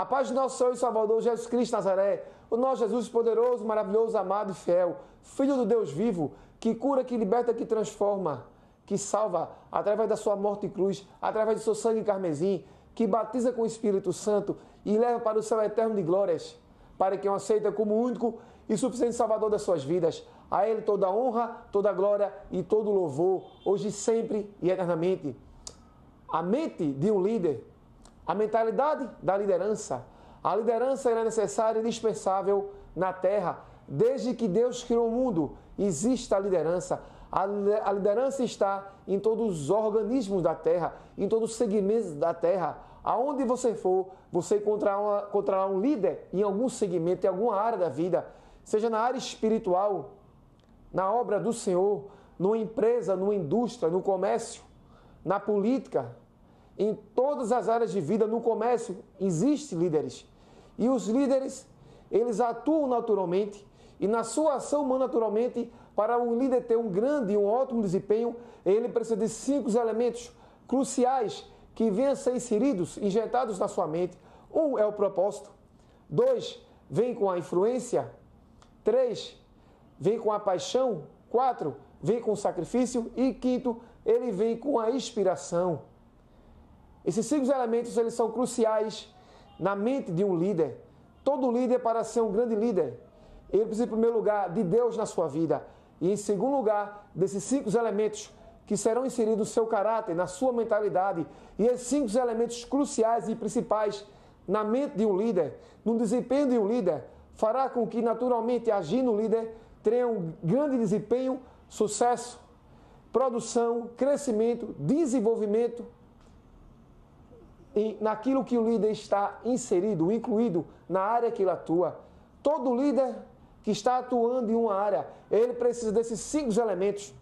A paz do nosso Senhor e Salvador Jesus Cristo de Nazaré, o nosso Jesus poderoso, maravilhoso, amado e fiel, Filho do Deus vivo, que cura, que liberta, que transforma, que salva através da sua morte e cruz, através do seu sangue carmesim, que batiza com o Espírito Santo e leva para o céu eterno de glórias, para quem o aceita como único e suficiente Salvador das suas vidas. A Ele toda a honra, toda a glória e todo o louvor, hoje, sempre e eternamente. A mente de um líder, a mentalidade da liderança. A liderança é necessária e indispensável na terra. Desde que Deus criou o mundo, existe a liderança. A liderança está em todos os organismos da terra, em todos os segmentos da terra. Aonde você for, você encontrará um líder em algum segmento, em alguma área da vida, seja na área espiritual, na obra do Senhor, numa empresa, numa indústria, no comércio, na política, em todas as áreas de vida, no comércio, existem líderes. E os líderes, eles atuam naturalmente, e na sua ação naturalmente, para um líder ter um grande e um ótimo desempenho, ele precisa de 5 elementos cruciais que venham a ser inseridos, injetados na sua mente. 1 é o propósito. 2, vem com a influência. 3, vem com a paixão. 4, vem com o sacrifício. E 5, ele vem com a inspiração. Esses 5 elementos, eles são cruciais na mente de um líder. Todo líder, para ser um grande líder, ele precisa, em primeiro lugar, de Deus na sua vida. E, em segundo lugar, desses 5 elementos que serão inseridos no seu caráter, na sua mentalidade. E esses 5 elementos cruciais e principais na mente de um líder, no desempenho de um líder, fará com que, naturalmente, agindo o líder, tenha um grande desempenho, sucesso, produção, crescimento, desenvolvimento, e naquilo que o líder está inserido, incluído na área que ele atua. Todo líder que está atuando em uma área, ele precisa desses 5 elementos.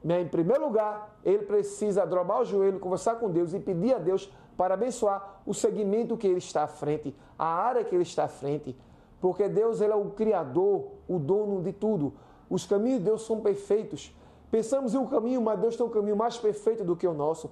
Em primeiro lugar, ele precisa dobrar o joelho, conversar com Deus e pedir a Deus para abençoar o segmento que ele está à frente, a área que ele está à frente. Porque Deus, ele é o Criador, o dono de tudo. Os caminhos de Deus são perfeitos. Pensamos em um caminho, mas Deus tem um caminho mais perfeito do que o nosso.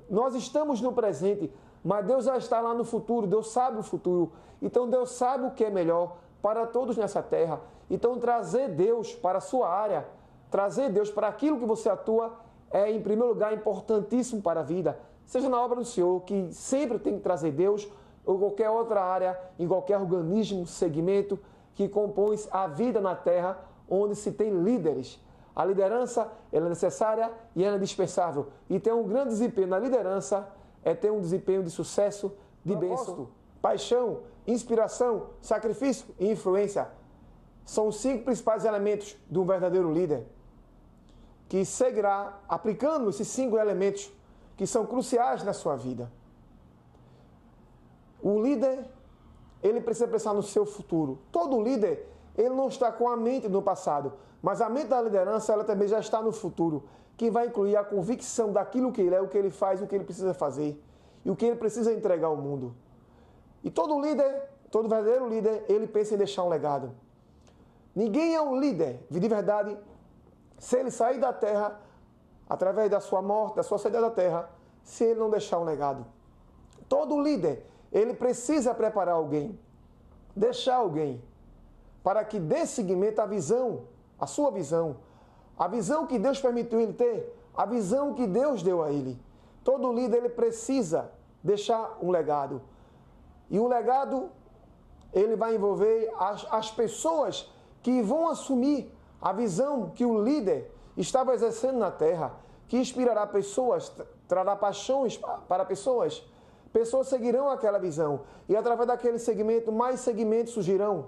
Nós estamos no presente, mas Deus já está lá no futuro, Deus sabe o futuro. Então Deus sabe o que é melhor para todos nessa terra. Então trazer Deus para a sua área, trazer Deus para aquilo que você atua é, em primeiro lugar, importantíssimo para a vida. Seja na obra do Senhor, que sempre tem que trazer Deus, ou qualquer outra área, em qualquer organismo, segmento que compõe a vida na terra, onde se tem líderes. A liderança, ela é necessária e ela é indispensável. E ter um grande desempenho na liderança é ter um desempenho de sucesso, de bênção, paixão, inspiração, sacrifício e influência. São os 5 principais elementos de um verdadeiro líder, que seguirá aplicando esses 5 elementos que são cruciais na sua vida. O líder, ele precisa pensar no seu futuro. Todo líder, ele não está com a mente no passado, mas a mente da liderança, ela também já está no futuro, que vai incluir a convicção daquilo que ele é, o que ele faz, o que ele precisa fazer e o que ele precisa entregar ao mundo. E todo líder, todo verdadeiro líder, ele pensa em deixar um legado. Ninguém é um líder, de verdade, se ele sair da terra, através da sua morte, da sua saída da terra, se ele não deixar um legado. Todo líder, ele precisa preparar alguém, deixar alguém, para que dê seguimento à visão, à sua visão, a visão que Deus permitiu ele ter, a visão que Deus deu a ele. Todo líder, ele precisa deixar um legado. E o legado, ele vai envolver as pessoas que vão assumir a visão que o líder estava exercendo na terra, que inspirará pessoas, trará paixões para pessoas. Pessoas seguirão aquela visão. E através daquele segmento, mais segmentos surgirão.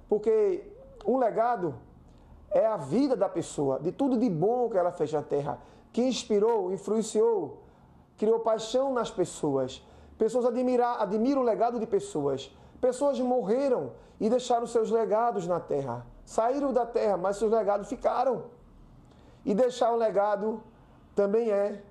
Porque um legado é a vida da pessoa, de tudo de bom que ela fez na terra, que inspirou, influenciou, criou paixão nas pessoas. Pessoas admiram o legado de pessoas. Pessoas morreram e deixaram seus legados na terra. Saíram da terra, mas seus legados ficaram. E deixar um legado também é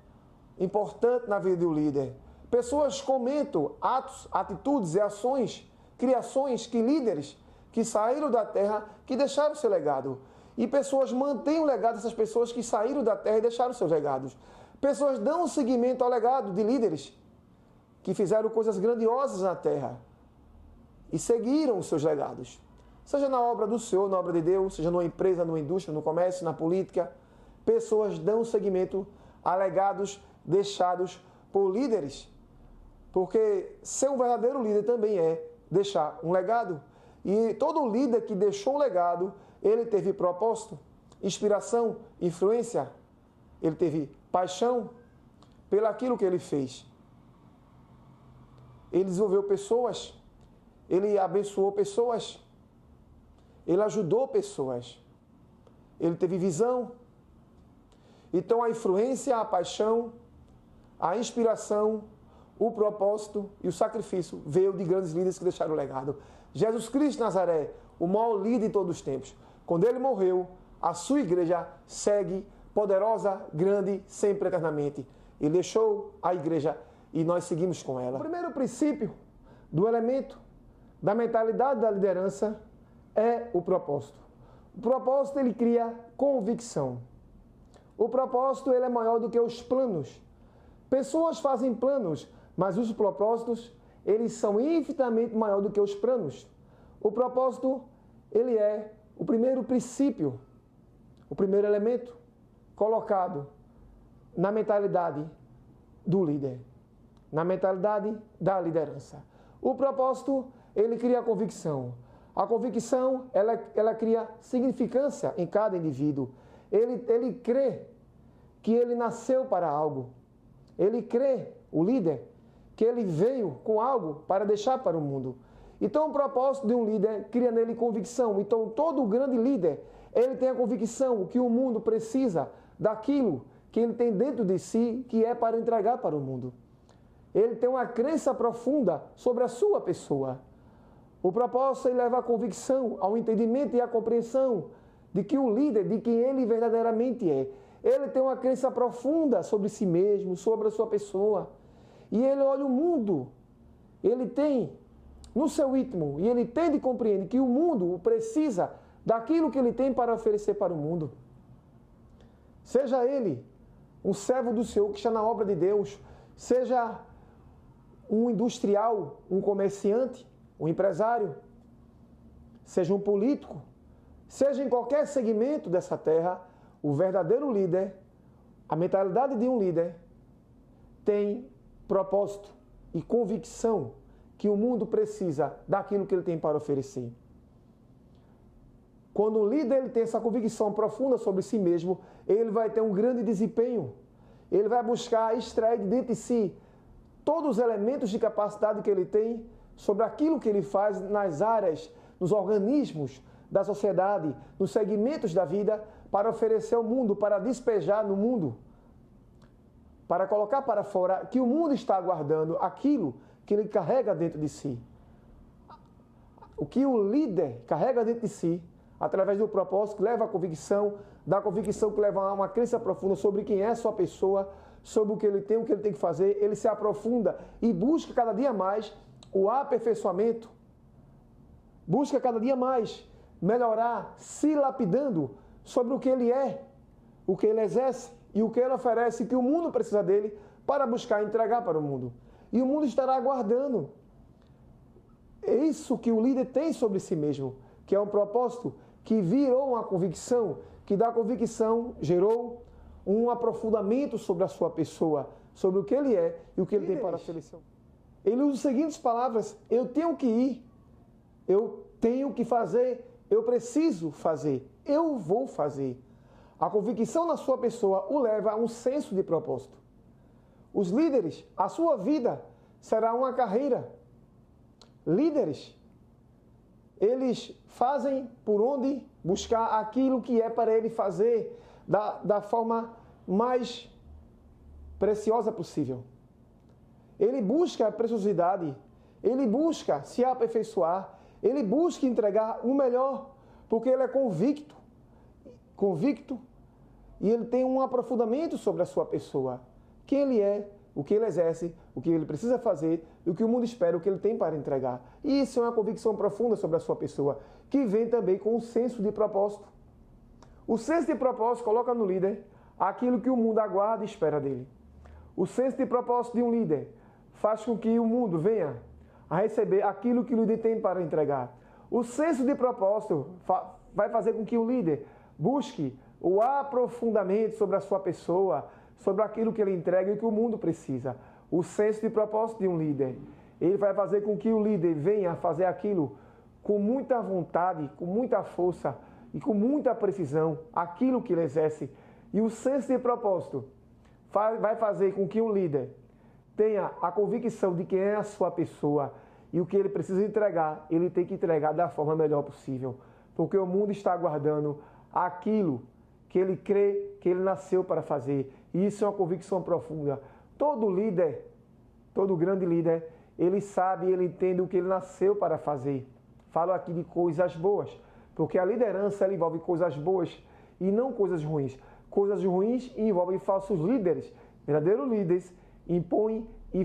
importante na vida do líder. Pessoas comentam atos, atitudes e ações, criações que líderes que saíram da terra, que deixaram seu legado. E pessoas mantêm o legado dessas pessoas que saíram da terra e deixaram seus legados. Pessoas dão seguimento ao legado de líderes que fizeram coisas grandiosas na terra, e seguiram os seus legados. Seja na obra do Senhor, na obra de Deus, seja numa empresa, numa indústria, no comércio, na política, pessoas dão seguimento a legados deixados por líderes. Porque ser um verdadeiro líder também é deixar um legado. E todo líder que deixou um legado, ele teve propósito, inspiração, influência. Ele teve paixão pelaquilo que ele fez. Ele desenvolveu pessoas, ele abençoou pessoas, ele ajudou pessoas, ele teve visão. Então a influência, a paixão, a inspiração, o propósito e o sacrifício veio de grandes líderes que deixaram o legado. Jesus Cristo de Nazaré, o maior líder de todos os tempos. Quando ele morreu, a sua igreja segue poderosa, grande, sempre eternamente. Ele deixou a igreja e nós seguimos com ela. O primeiro princípio do elemento da mentalidade da liderança é o propósito. O propósito, ele cria convicção. O propósito, ele é maior do que os planos. Pessoas fazem planos, mas os propósitos, eles são infinitamente maior do que os planos. O propósito, ele é o primeiro princípio, o primeiro elemento colocado na mentalidade do líder, na mentalidade da liderança. O propósito, ele cria a convicção. A convicção, ela cria significância em cada indivíduo. Ele crê que ele nasceu para algo. Ele crê, o líder, que ele veio com algo para deixar para o mundo. Então, o propósito de um líder cria nele convicção. Então, todo grande líder, ele tem a convicção que o mundo precisa daquilo que ele tem dentro de si, que é para entregar para o mundo. Ele tem uma crença profunda sobre a sua pessoa. O propósito, ele leva à convicção, ao entendimento e à compreensão de que o líder, de quem ele verdadeiramente é. Ele tem uma crença profunda sobre si mesmo, sobre a sua pessoa. E ele olha o mundo, ele tem no seu íntimo, e ele entende e compreende que o mundo precisa daquilo que ele tem para oferecer para o mundo. Seja ele um servo do Senhor que está na obra de Deus, seja um industrial, um comerciante, um empresário, seja um político, seja em qualquer segmento dessa terra, o verdadeiro líder, a mentalidade de um líder, tem propósito e convicção que o mundo precisa daquilo que ele tem para oferecer. Quando o líder ele tem essa convicção profunda sobre si mesmo, ele vai ter um grande desempenho. Ele vai buscar extrair de dentro de si todos os elementos de capacidade que ele tem sobre aquilo que ele faz nas áreas, nos organismos da sociedade, nos segmentos da vida, para oferecer ao mundo, para despejar no mundo, para colocar para fora que o mundo está aguardando aquilo que ele carrega dentro de si. O que o líder carrega dentro de si, através do propósito que leva à convicção, da convicção que leva a uma crença profunda sobre quem é a sua pessoa, sobre o que ele tem que fazer, ele se aprofunda e busca cada dia mais o aperfeiçoamento, busca cada dia mais melhorar, se lapidando sobre o que ele é, o que ele exerce e o que ele oferece, que o mundo precisa dele para buscar entregar para o mundo. E o mundo estará aguardando. É isso que o líder tem sobre si mesmo, que é um propósito que virou uma convicção, que da convicção gerou um aprofundamento sobre a sua pessoa, sobre o que ele é e o que ele tem para oferecer. Ele usa as seguintes palavras: eu tenho que ir, eu tenho que fazer, eu preciso fazer, eu vou fazer. A convicção na sua pessoa o leva a um senso de propósito. Os líderes, a sua vida será uma carreira. Líderes, eles fazem por onde buscar aquilo que é para ele fazer da forma mais preciosa possível. Ele busca a preciosidade, ele busca se aperfeiçoar, ele busca entregar o melhor, porque ele é convicto, e ele tem um aprofundamento sobre a sua pessoa. Quem ele é, o que ele exerce, o que ele precisa fazer, e o que o mundo espera, o que ele tem para entregar. E isso é uma convicção profunda sobre a sua pessoa, que vem também com um senso de propósito. O senso de propósito coloca no líder aquilo que o mundo aguarda e espera dele. O senso de propósito de um líder faz com que o mundo venha a receber aquilo que o líder tem para entregar. O senso de propósito vai fazer com que o líder busque o aprofundamento sobre a sua pessoa, sobre aquilo que ele entrega e que o mundo precisa. O senso de propósito de um líder, ele vai fazer com que o líder venha fazer aquilo com muita vontade, com muita força e com muita precisão, aquilo que ele exerce. E o senso de propósito vai fazer com que o líder tenha a convicção de quem é a sua pessoa e o que ele precisa entregar, ele tem que entregar da forma melhor possível. Porque o mundo está aguardando aquilo que ele crê que ele nasceu para fazer. E isso é uma convicção profunda. Todo líder, todo grande líder, ele sabe, ele entende o que ele nasceu para fazer. Falo aqui de coisas boas, porque a liderança ela envolve coisas boas e não coisas ruins. Coisas ruins envolvem falsos líderes. Verdadeiros líderes impõem e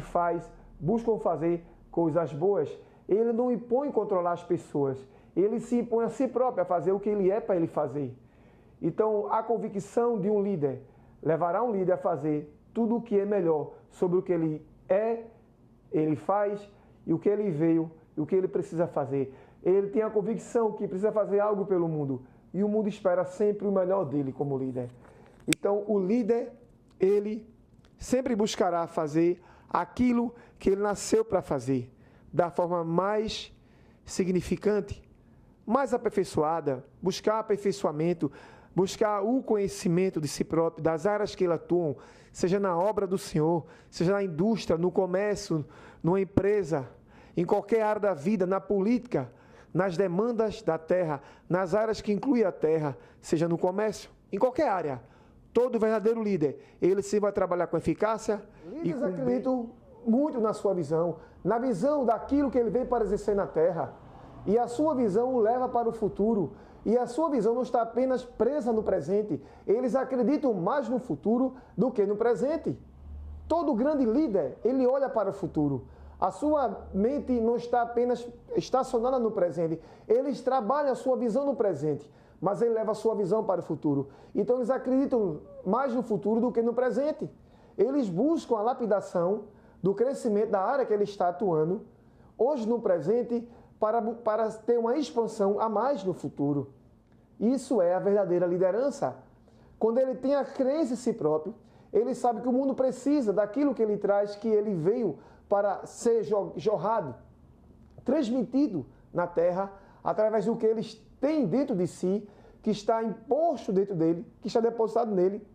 buscam fazer coisas boas. Ele não impõe controlar as pessoas. Ele se impõe a si próprio a fazer o que ele é para ele fazer. Então, a convicção de um líder levará um líder a fazer tudo o que é melhor sobre o que ele é, ele faz e o que ele veio e o que ele precisa fazer. Ele tem a convicção que precisa fazer algo pelo mundo e o mundo espera sempre o melhor dele como líder. Então, o líder, ele sempre buscará fazer aquilo que ele nasceu para fazer, da forma mais significante, mais aperfeiçoada, buscar aperfeiçoamento, buscar o conhecimento de si próprio, das áreas que ele atua, seja na obra do Senhor, seja na indústria, no comércio, numa empresa, em qualquer área da vida, na política, nas demandas da terra, nas áreas que incluem a terra, seja no comércio, em qualquer área. Todo verdadeiro líder, ele sempre vai trabalhar com eficácia e com acredito muito na sua visão, na visão daquilo que ele veio para exercer na terra. E a sua visão o leva para o futuro. E a sua visão não está apenas presa no presente. Eles acreditam mais no futuro do que no presente. Todo grande líder, ele olha para o futuro. A sua mente não está apenas estacionada no presente. Eles trabalham a sua visão no presente, mas ele leva a sua visão para o futuro. Então eles acreditam mais no futuro do que no presente. Eles buscam a lapidação do crescimento da área que ele está atuando, hoje no presente, para ter uma expansão a mais no futuro. Isso é a verdadeira liderança. Quando ele tem a crença em si próprio, ele sabe que o mundo precisa daquilo que ele traz, que ele veio para ser jorrado, transmitido na terra, através do que eles têm dentro de si, que está imposto dentro dele, que está depositado nele,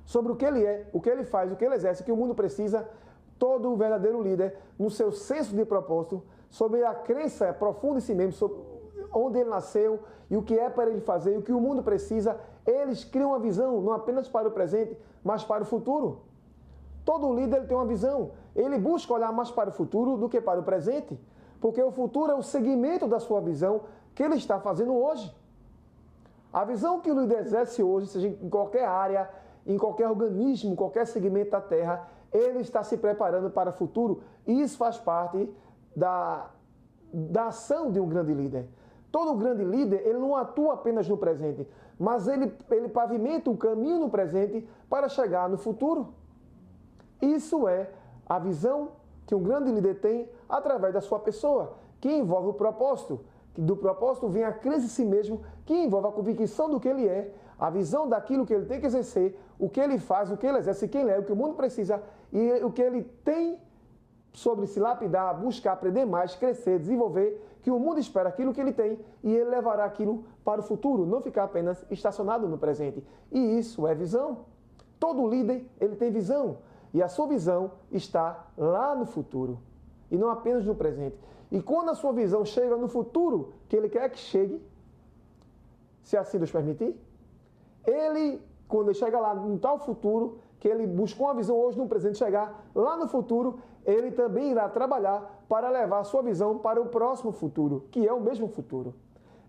sobre o que ele é, o que ele faz, o que ele exerce, o que o mundo precisa. Todo o verdadeiro líder, no seu senso de propósito, sobre a crença profunda em si mesmo, sobre onde ele nasceu e o que é para ele fazer e o que o mundo precisa, eles criam uma visão não apenas para o presente, mas para o futuro. Todo líder ele tem uma visão. Ele busca olhar mais para o futuro do que para o presente, porque o futuro é o segmento da sua visão que ele está fazendo hoje. A visão que o líder exerce hoje, seja em qualquer área, em qualquer organismo, qualquer segmento da Terra, ele está se preparando para o futuro e isso faz parte da ação de um grande líder. Todo grande líder, ele não atua apenas no presente, mas ele pavimenta o caminho no presente para chegar no futuro. Isso é a visão que um grande líder tem através da sua pessoa, que envolve o propósito. Do propósito vem a crença em si mesmo, que envolve a convicção do que ele é, a visão daquilo que ele tem que exercer, o que ele faz, o que ele exerce, quem ele é, o que o mundo precisa e o que ele tem sobre se lapidar, buscar, aprender mais, crescer, desenvolver, que o mundo espera aquilo que ele tem e ele levará aquilo para o futuro, não ficar apenas estacionado no presente. E isso é visão. Todo líder, ele tem visão e a sua visão está lá no futuro e não apenas no presente. E quando a sua visão chega no futuro, que ele quer que chegue, se assim Deus permitir, ele, quando ele chega lá no tal futuro, que ele buscou uma visão hoje no presente, chegar lá no futuro, ele também irá trabalhar para levar a sua visão para o próximo futuro, que é o mesmo futuro.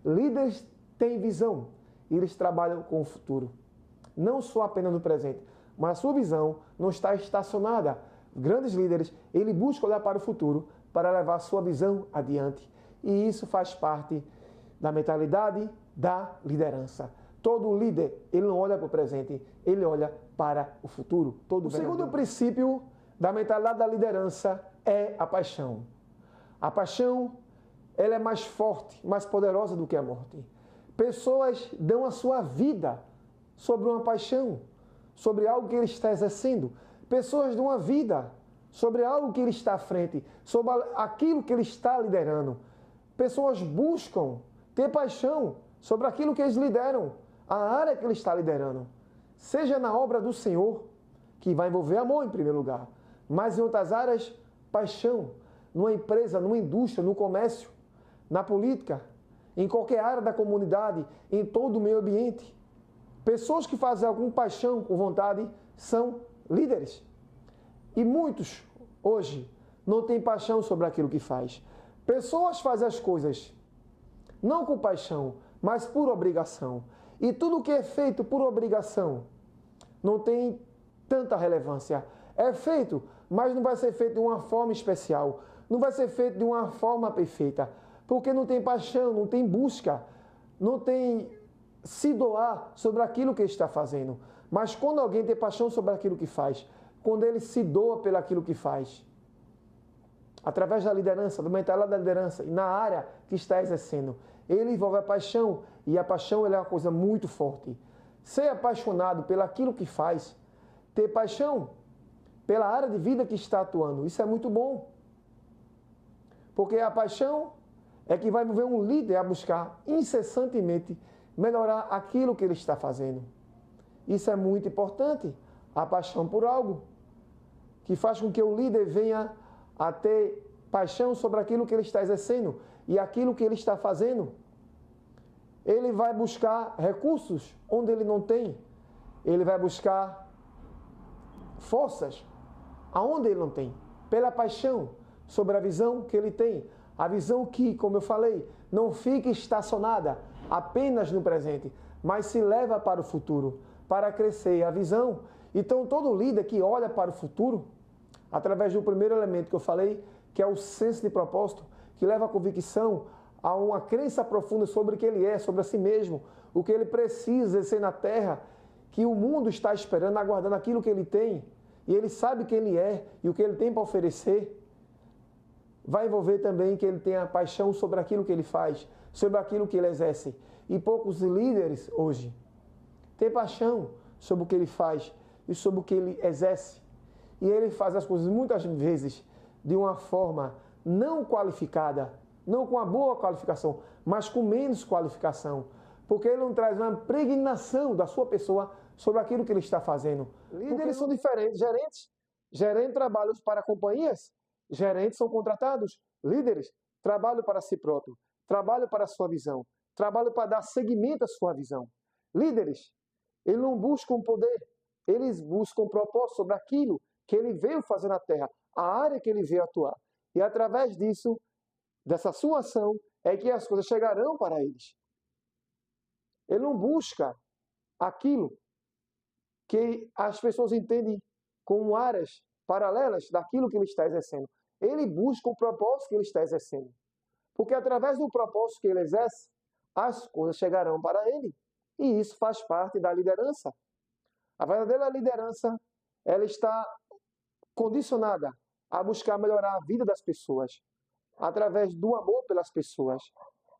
Líderes têm visão, e eles trabalham com o futuro. Não só apenas no presente, mas a sua visão não está estacionada. Grandes líderes, ele busca olhar para o futuro para levar a sua visão adiante. E isso faz parte da mentalidade da liderança. Todo líder, ele não olha para o presente, ele olha para o futuro. O segundo princípio da mentalidade da liderança é a paixão. A paixão, ela é mais forte, mais poderosa do que a morte. Pessoas dão a sua vida sobre uma paixão, sobre algo que ele está exercendo. Pessoas dão a vida sobre algo que ele está à frente, sobre aquilo que ele está liderando. Pessoas buscam ter paixão sobre aquilo que eles lideram, a área que ele está liderando. Seja na obra do Senhor, que vai envolver amor em primeiro lugar, mas em outras áreas, paixão. Numa empresa, numa indústria, no comércio, na política, em qualquer área da comunidade, em todo o meio ambiente. Pessoas que fazem algo com paixão, com vontade, são líderes. E muitos, hoje, não têm paixão sobre aquilo que faz. Pessoas fazem as coisas não com paixão, mas por obrigação. E tudo que é feito por obrigação não tem tanta relevância. É feito, mas não vai ser feito de uma forma especial. Não vai ser feito de uma forma perfeita. Porque não tem paixão, não tem busca, não tem se doar sobre aquilo que está fazendo. Mas quando alguém tem paixão sobre aquilo que faz, quando ele se doa pelo aquilo que faz, através da liderança, do mentalidade da liderança e na área que está exercendo, ele envolve a paixão, e a paixão ela é uma coisa muito forte. Ser apaixonado pelaquilo que faz, ter paixão pela área de vida que está atuando, isso é muito bom. Porque a paixão é que vai mover um líder a buscar incessantemente melhorar aquilo que ele está fazendo. Isso é muito importante, a paixão por algo, que faz com que o líder venha a ter paixão sobre aquilo que ele está exercendo e aquilo que ele está fazendo. Ele vai buscar recursos onde ele não tem. Ele vai buscar forças aonde ele não tem. Pela paixão sobre a visão que ele tem. A visão que, como eu falei, não fica estacionada apenas no presente, mas se leva para o futuro, para crescer a visão. Então, todo líder que olha para o futuro, através do primeiro elemento que eu falei, que é o senso de propósito, que leva a convicção a uma crença profunda sobre o que ele é, sobre a si mesmo, o que ele precisa ser na terra, que o mundo está esperando, aguardando aquilo que ele tem, e ele sabe quem ele é e o que ele tem para oferecer. Vai envolver também que ele tenha paixão sobre aquilo que ele faz, sobre aquilo que ele exerce. E poucos líderes hoje têm paixão sobre o que ele faz e sobre o que ele exerce. E ele faz as coisas muitas vezes de uma forma não qualificada, não com uma boa qualificação, mas com menos qualificação. Porque ele não traz uma impregnação da sua pessoa sobre aquilo que ele está fazendo. Líderes são diferentes. Gerentes trabalham para companhias, gerentes são contratados. Líderes trabalham para si próprio, trabalham para a sua visão, trabalham para dar seguimento à sua visão. Líderes, eles não buscam poder, eles buscam propósito sobre aquilo que ele veio fazer na terra, a área que ele veio atuar. E através disso, dessa sua ação, é que as coisas chegarão para eles. Ele não busca aquilo que as pessoas entendem como áreas paralelas daquilo que ele está exercendo. Ele busca o propósito que ele está exercendo. Porque através do propósito que ele exerce, as coisas chegarão para ele. E isso faz parte da liderança. A verdadeira liderança, ela está condicionada a buscar melhorar a vida das pessoas, através do amor pelas pessoas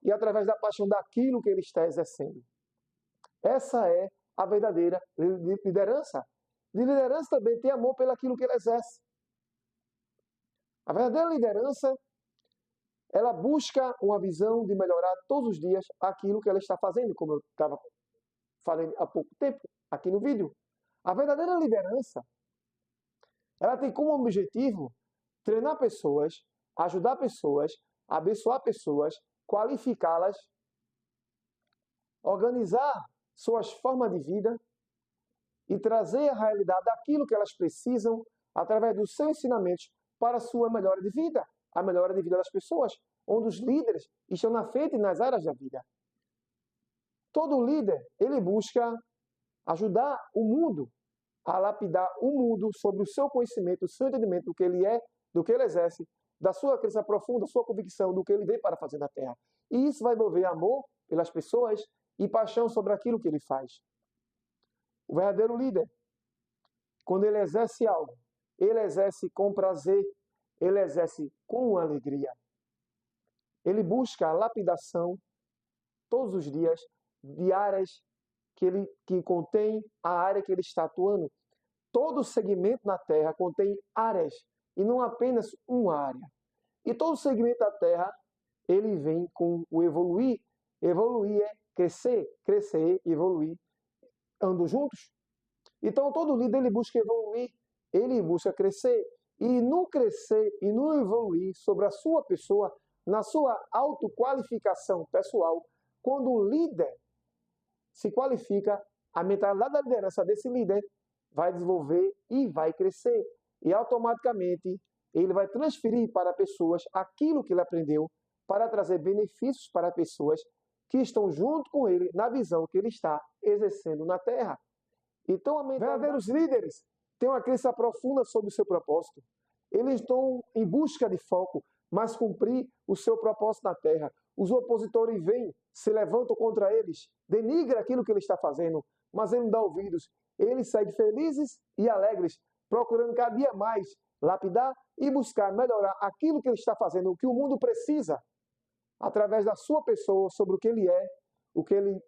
e através da paixão daquilo que ele está exercendo. Essa é a verdadeira liderança. De liderança também tem amor pelaquilo que ele exerce. A verdadeira liderança, ela busca uma visão de melhorar todos os dias aquilo que ela está fazendo, como eu estava falando há pouco tempo aqui no vídeo. A verdadeira liderança, ela tem como objetivo treinar pessoas, ajudar pessoas, abençoar pessoas, qualificá-las, organizar suas formas de vida e trazer a realidade daquilo que elas precisam através dos seus ensinamentos para a sua melhora de vida, a melhora de vida das pessoas, onde os líderes estão na frente e nas áreas da vida. Todo líder, ele busca ajudar o mundo a lapidar o mundo sobre o seu conhecimento, o seu entendimento do que ele é, do que ele exerce, da sua crença profunda, da sua convicção do que ele veio para fazer na Terra. E isso vai envolver amor pelas pessoas e paixão sobre aquilo que ele faz. O verdadeiro líder, quando ele exerce algo, ele exerce com prazer, ele exerce com alegria. ele busca a lapidação todos os dias de áreas que contém a área que ele está atuando. Todo segmento na Terra contém áreas e não apenas uma área. E todo segmento da Terra, ele vem com o evoluir. Evoluir é crescer, crescer, evoluir, andam juntos. Então todo líder ele busca evoluir, ele busca crescer. E no crescer e no evoluir sobre a sua pessoa, na sua autoqualificação pessoal, quando o líder se qualifica, a mentalidade da liderança desse líder vai desenvolver e vai crescer. E automaticamente ele vai transferir para pessoas aquilo que ele aprendeu para trazer benefícios para pessoas que estão junto com ele na visão que ele está exercendo na Terra. Então, verdadeiros líderes têm uma crença profunda sobre o seu propósito. Eles estão em busca de foco, mas cumprir o seu propósito na Terra. Os opositores vêm, se levantam contra eles, denigram aquilo que ele está fazendo, mas ele não dá ouvidos. Eles seguem felizes e alegres, procurando cada dia mais lapidar e buscar melhorar aquilo que ele está fazendo, o que o mundo precisa, através da sua pessoa, sobre o que ele é, o que ele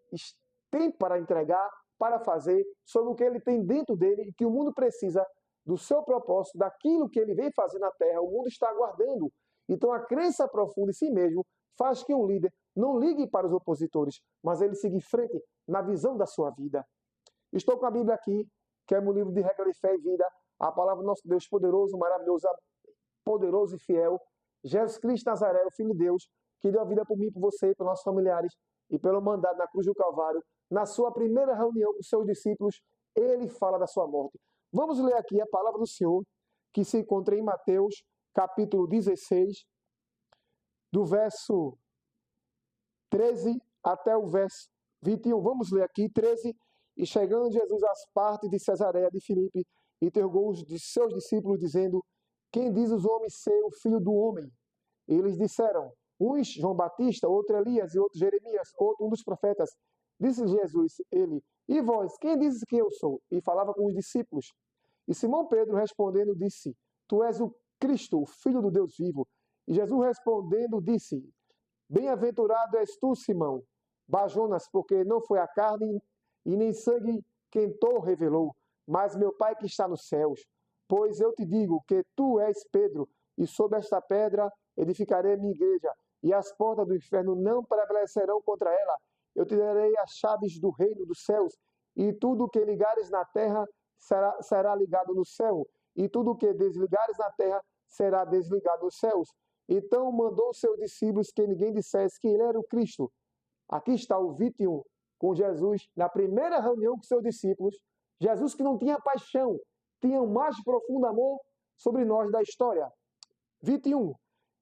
tem para entregar, para fazer, sobre o que ele tem dentro dele e que o mundo precisa do seu propósito, daquilo que ele vem fazer na Terra, o mundo está aguardando. Então a crença profunda em si mesmo faz que um líder não ligue para os opositores, mas ele siga em frente na visão da sua vida. Estou com a Bíblia aqui, que é no livro de Regra de Fé e Vida, a palavra do nosso Deus poderoso, maravilhoso, poderoso e fiel, Jesus Cristo Nazaré, o Filho de Deus, que deu a vida por mim, por você, pelos nossos familiares e pelo mandado na cruz do Calvário. Na sua primeira reunião com seus discípulos, ele fala da sua morte. Vamos ler aqui a palavra do Senhor, que se encontra em Mateus, capítulo 16, do verso 13 até o verso 21. Vamos ler aqui, 13. E chegando Jesus às partes de Cesareia de Filipe, interrogou os de seus discípulos, dizendo: quem diz os homens ser o Filho do Homem? Eles disseram: uns João Batista, outro Elias, e outro Jeremias, outro um dos profetas. Disse Jesus, ele: e vós, quem dizes que eu sou? E falava com os discípulos. E Simão Pedro respondendo disse: tu és o Cristo, o Filho do Deus vivo. E Jesus respondendo disse: bem-aventurado és tu, Simão Bajonas, porque não foi a carne e nem sangue quem te revelou, mas meu Pai que está nos céus. Pois eu te digo que tu és Pedro, e sobre esta pedra edificarei a minha igreja, e as portas do inferno não prevalecerão contra ela. Eu te darei as chaves do reino dos céus, e tudo o que ligares na terra será ligado no céu, e tudo o que desligares na terra será desligado nos céus. Então mandou seus discípulos que ninguém dissesse que ele era o Cristo. Aqui está o 21, com Jesus, na primeira reunião com seus discípulos. Jesus que não tinha paixão, tinha o mais profundo amor sobre nós da história. 21.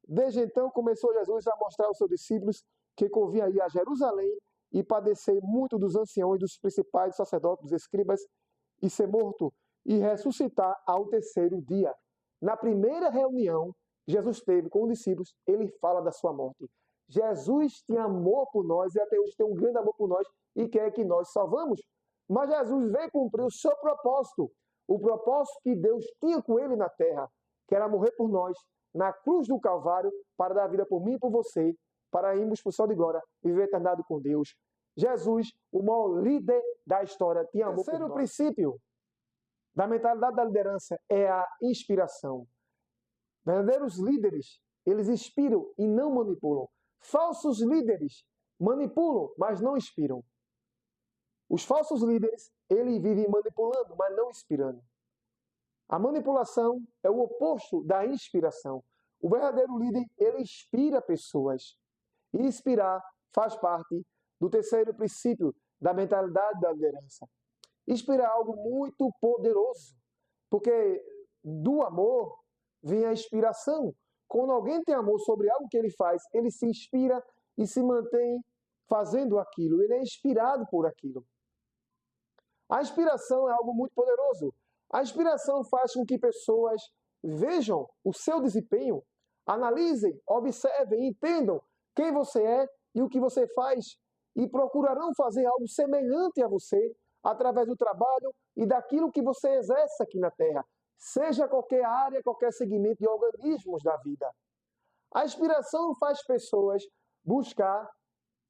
Desde então começou Jesus a mostrar aos seus discípulos que convinha ir a Jerusalém e padecer muito dos anciãos, dos principais sacerdotes, dos escribas, e ser morto e ressuscitar ao terceiro dia. Na primeira reunião Jesus teve com os discípulos, ele fala da sua morte. Jesus tinha amor por nós e até hoje tem um grande amor por nós e quer que nós salvamos. Mas Jesus veio cumprir o seu propósito, o propósito que Deus tinha com ele na terra, que era morrer por nós na cruz do Calvário para dar vida por mim e por você, para irmos para o céu de glória e viver eternidade com Deus. Jesus, o maior líder da história, tinha amor por nós. O terceiro princípio da mentalidade da liderança é a inspiração. Verdadeiros líderes, eles inspiram e não manipulam. Falsos líderes manipulam, mas não inspiram. Os falsos líderes, eles vivem manipulando, mas não inspirando. A manipulação é o oposto da inspiração. O verdadeiro líder, ele inspira pessoas. E inspirar faz parte do terceiro princípio da mentalidade da liderança. Inspirar é algo muito poderoso, porque do amor vem a inspiração. Quando alguém tem amor sobre algo que ele faz, ele se inspira e se mantém fazendo aquilo. Ele é inspirado por aquilo. A inspiração é algo muito poderoso. A inspiração faz com que pessoas vejam o seu desempenho, analisem, observem, entendam quem você é e o que você faz e procurarão fazer algo semelhante a você através do trabalho e daquilo que você exerce aqui na Terra, seja qualquer área, qualquer segmento de organismos da vida. A inspiração faz pessoas buscar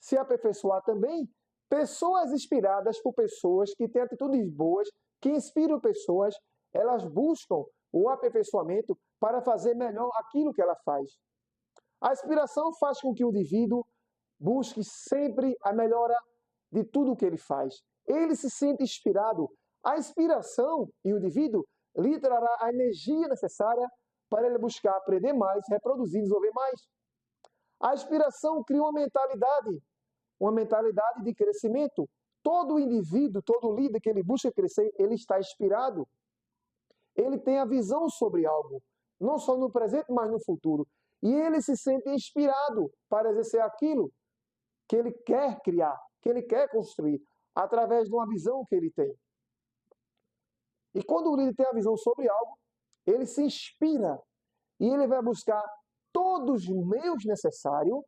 se aperfeiçoar também. Pessoas inspiradas por pessoas que têm atitudes boas, que inspiram pessoas, elas buscam o aperfeiçoamento para fazer melhor aquilo que ela faz. A inspiração faz com que o indivíduo busque sempre a melhora de tudo o que ele faz. Ele se sente inspirado. A inspiração em o indivíduo lhe trará a energia necessária para ele buscar aprender mais, reproduzir, desenvolver mais. A inspiração cria uma mentalidade de crescimento. Todo indivíduo, todo líder que ele busca crescer, ele está inspirado. Ele tem a visão sobre algo, não só no presente, mas no futuro. E ele se sente inspirado para exercer aquilo que ele quer criar, que ele quer construir, através de uma visão que ele tem. E quando o líder tem a visão sobre algo, ele se inspira e ele vai buscar todos os meios necessários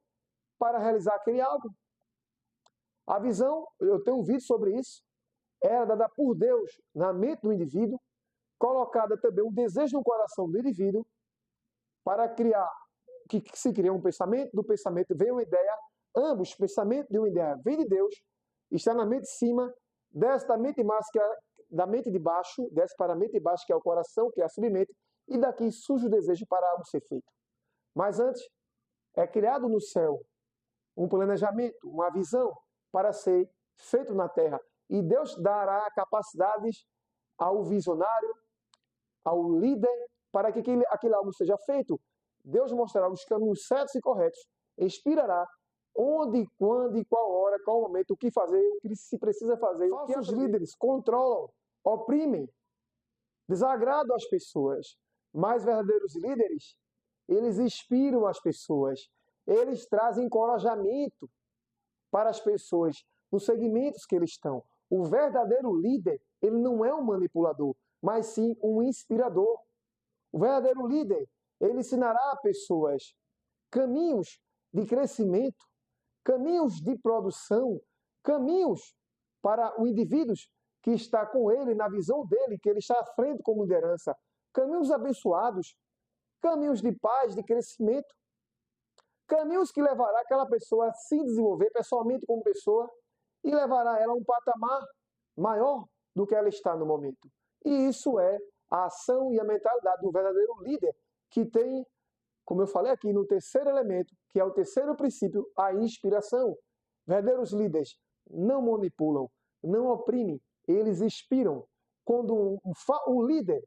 para realizar aquele algo. A visão, eu tenho um vídeo sobre isso, era dada por Deus na mente do indivíduo, colocada também um desejo no coração do indivíduo para criar, que se cria um pensamento, do pensamento vem uma ideia, ambos, pensamento de uma ideia vem de Deus, está na mente de cima, desce da mente de baixo, da mente de baixo, desce para a mente de baixo, que é o coração, que é a submente, e daqui surge o desejo para algo ser feito. Mas antes, é criado no céu um planejamento, uma visão para ser feito na terra. E Deus dará capacidades ao visionário, ao líder, para que aquele algo seja feito. Deus mostrará os caminhos certos e corretos, inspirará onde, quando e qual hora, qual momento, o que fazer, o que se precisa fazer. Falsos líderes controlam, oprimem, desagradam as pessoas. Mas verdadeiros líderes, eles inspiram as pessoas, eles trazem encorajamento para as pessoas nos segmentos que eles estão. O verdadeiro líder, ele não é um manipulador, mas sim um inspirador. O verdadeiro líder, ele ensinará a pessoas caminhos de crescimento, caminhos de produção, caminhos para o indivíduo que está com ele, na visão dele, que ele está à frente como liderança, caminhos abençoados, caminhos de paz, de crescimento, caminhos que levará aquela pessoa a se desenvolver pessoalmente como pessoa e levará ela a um patamar maior do que ela está no momento. E isso é a ação e a mentalidade do verdadeiro líder, que tem, como eu falei aqui, no terceiro elemento, que é o terceiro princípio, a inspiração. Verdadeiros líderes não manipulam, não oprimem, eles inspiram. Quando o líder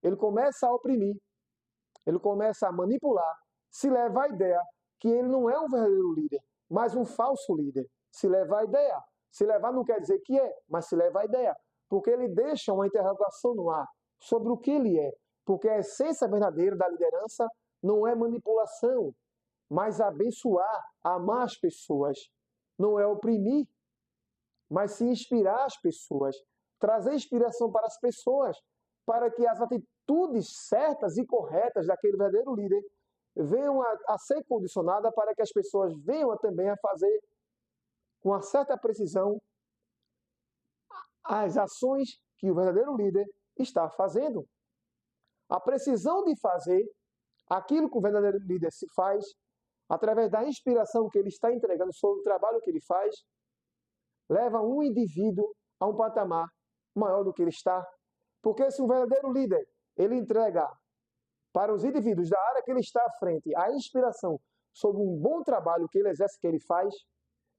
ele começa a oprimir, ele começa a manipular, se leva a ideia que ele não é um verdadeiro líder, mas um falso líder. Se leva a ideia. Se levar não quer dizer que é, mas se leva a ideia. Porque ele deixa uma interrogação no ar sobre o que ele é. Porque a essência verdadeira da liderança não é manipulação, mas abençoar, amar as pessoas. Não é oprimir, mas se inspirar as pessoas. Trazer inspiração para as pessoas, para que as atitudes certas e corretas daquele verdadeiro líder venham a ser condicionadas para que as pessoas venham também a fazer com uma certa precisão as ações que o verdadeiro líder está fazendo. A precisão de fazer aquilo que o verdadeiro líder se faz, através da inspiração que ele está entregando sobre o trabalho que ele faz, leva um indivíduo a um patamar maior do que ele está. Porque se o verdadeiro líder ele entrega para os indivíduos da área que ele está à frente a inspiração sobre um bom trabalho que ele exerce, que ele faz,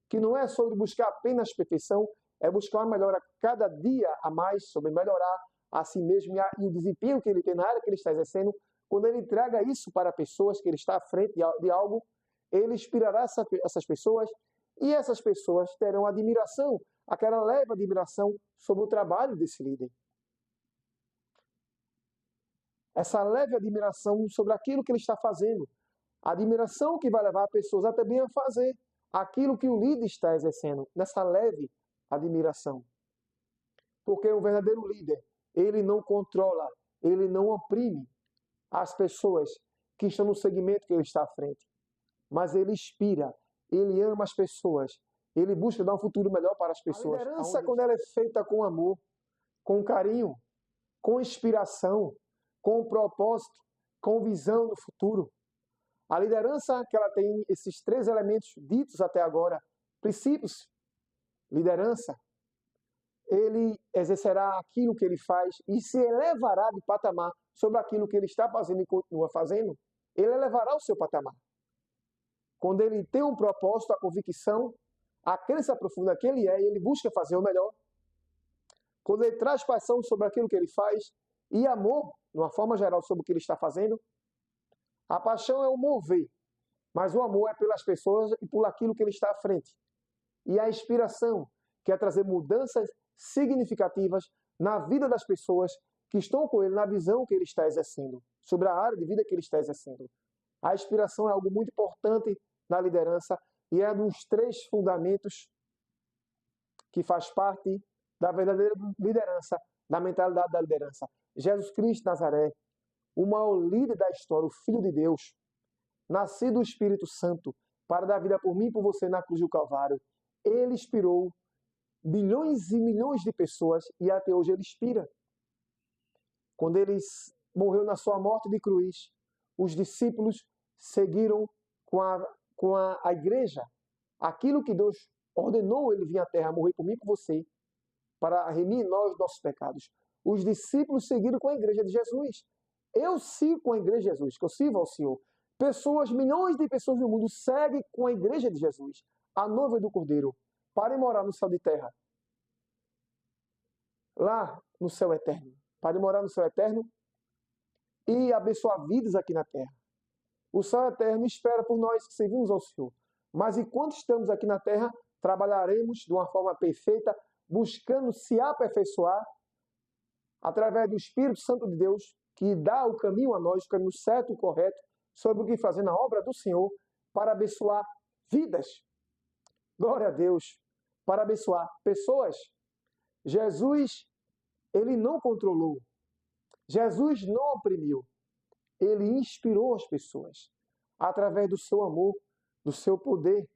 que não é sobre buscar apenas perfeição, é buscar uma melhora cada dia a mais, sobre melhorar a si mesmo e o desempenho que ele tem na área que ele está exercendo. Quando ele entrega isso para pessoas que ele está à frente de algo, ele inspirará essas pessoas e essas pessoas terão admiração, aquela leve admiração sobre o trabalho desse líder. Essa leve admiração sobre aquilo que ele está fazendo. A admiração que vai levar pessoas a também a fazer aquilo que o líder está exercendo, nessa leve admiração. Porque o verdadeiro líder, ele não controla, ele não oprime as pessoas que estão no segmento que ele está à frente. Mas ele inspira, ele ama as pessoas, ele busca dar um futuro melhor para as pessoas. A liderança, quando ela é feita com amor, com carinho, com inspiração, com propósito, com visão no futuro, A liderança que ela tem esses três elementos ditos até agora, princípios, liderança, ele exercerá aquilo que ele faz e se elevará de patamar sobre aquilo que ele está fazendo e continua fazendo. Ele elevará o seu patamar. Quando ele tem um propósito, a convicção, a crença profunda que ele é, e ele busca fazer o melhor. Quando ele traz paixão sobre aquilo que ele faz e amor, de uma forma geral, sobre o que ele está fazendo. A paixão é o mover, mas o amor é pelas pessoas e por aquilo que ele está à frente. E a inspiração, que é trazer mudanças significativas na vida das pessoas que estão com ele, na visão que ele está exercendo, sobre a área de vida que ele está exercendo. A inspiração é algo muito importante na liderança e é um dos três fundamentos que faz parte da verdadeira liderança, da mentalidade da liderança. Jesus Cristo de Nazaré, o maior líder da história, o Filho de Deus, nascido do Espírito Santo, para dar vida por mim e por você na cruz do Calvário, ele inspirou milhões e milhões de pessoas e até hoje ele inspira. Quando ele morreu na sua morte de cruz, os discípulos seguiram com a igreja aquilo que Deus ordenou ele vir à terra, morrer por mim e por você, para remir nós nossos pecados. Os discípulos seguiram com a igreja de Jesus. Eu sigo com a igreja de Jesus, que eu sirvo ao Senhor. Pessoas, milhões de pessoas no mundo seguem com a igreja de Jesus, a noiva do Cordeiro, para morar no céu de terra. Lá no céu eterno. Para morar no céu eterno e abençoar vidas aqui na terra. O céu eterno espera por nós que servimos ao Senhor. Mas enquanto estamos aqui na terra, trabalharemos de uma forma perfeita, buscando se aperfeiçoar através do Espírito Santo de Deus, que dá o caminho a nós, o caminho certo e correto, sobre o que fazer na obra do Senhor, para abençoar vidas. Glória a Deus. Para abençoar pessoas. Jesus, ele não controlou. Jesus não oprimiu. Ele inspirou as pessoas através do seu amor, do seu poder,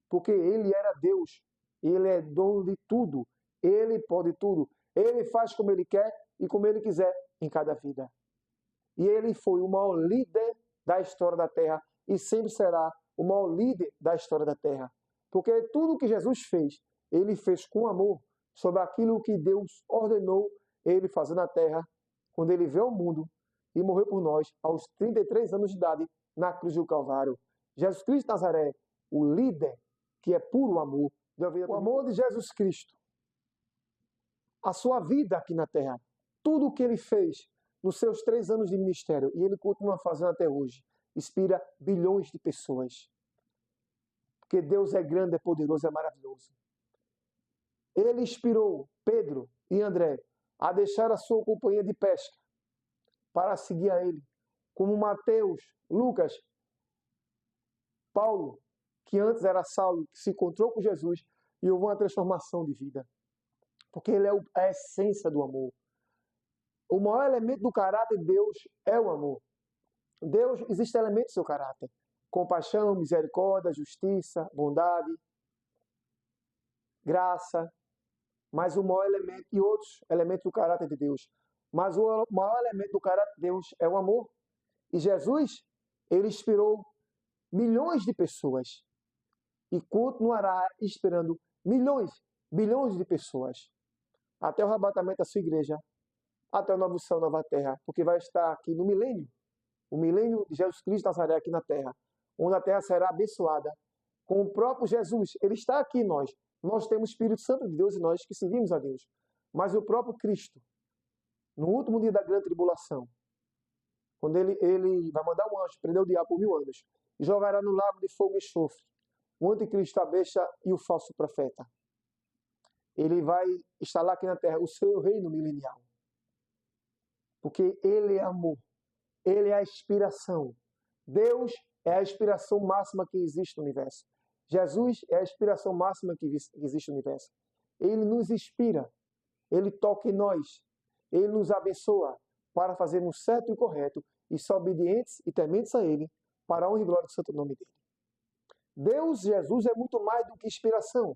porque ele era Deus, ele é dono de tudo, ele pode tudo, ele faz como ele quer e como ele quiser em cada vida. E ele foi o maior líder da história da terra e sempre será o maior líder da história da terra, porque tudo que Jesus fez, ele fez com amor sobre aquilo que Deus ordenou ele fazer na terra, quando ele veio ao mundo e morreu por nós aos 33 anos de idade na cruz do Calvário. Jesus Cristo de Nazaré, o líder que é puro amor, o amor de Jesus Cristo, a sua vida aqui na terra, tudo o que ele fez nos seus 3 anos de ministério, e ele continua fazendo até hoje, inspira bilhões de pessoas. Porque Deus é grande, é poderoso, é maravilhoso. Ele inspirou Pedro e André a deixar a sua companhia de pesca para seguir a ele, como Mateus, Lucas, Paulo, que antes era Saulo, que se encontrou com Jesus e houve uma transformação de vida. Porque ele é a essência do amor. O maior elemento do caráter de Deus é o amor. Deus, existe elementos do seu caráter. Compaixão, misericórdia, justiça, bondade, graça. Mas o maior elemento, e outros elementos do caráter de Deus. Mas o maior elemento do caráter de Deus é o amor. E Jesus, ele inspirou milhões de pessoas. E continuará inspirando milhões, bilhões de pessoas. Até o arrebatamento da sua igreja. Até o novo céu, nova terra. Porque vai estar aqui no milênio. O milênio de Jesus Cristo de Nazaré aqui na terra. Onde a terra será abençoada. Com o próprio Jesus. Ele está aqui em nós. Nós temos o Espírito Santo de Deus e nós que seguimos a Deus. Mas o próprio Cristo, no último dia da grande tribulação, quando ele vai mandar um anjo, prender o diabo por 1000 anos, e jogará no lago de fogo e enxofre o anticristo, a besta e o falso profeta. Ele vai instalar aqui na terra o seu reino milenial. Porque ele é amor. Ele é a inspiração. Deus é a inspiração máxima que existe no universo. Jesus é a inspiração máxima que existe no universo. Ele nos inspira. Ele toca em nós. Ele nos abençoa para fazermos certo e correto e ser obedientes e tementes a Ele para a honra e glória do santo nome dEle. Deus, Jesus, é muito mais do que inspiração.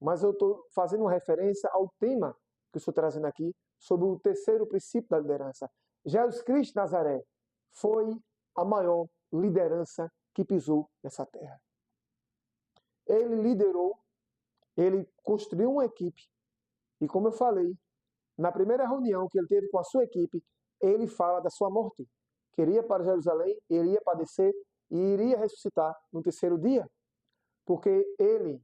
Mas eu estou fazendo uma referência ao tema que eu estou trazendo aqui sobre o terceiro princípio da liderança. Jesus Cristo de Nazaré foi a maior liderança que pisou nessa terra. Ele liderou, ele construiu uma equipe, e como eu falei, na primeira reunião que ele teve com a sua equipe, ele fala da sua morte, que iria para Jerusalém, ele ia padecer e iria ressuscitar no terceiro dia, porque ele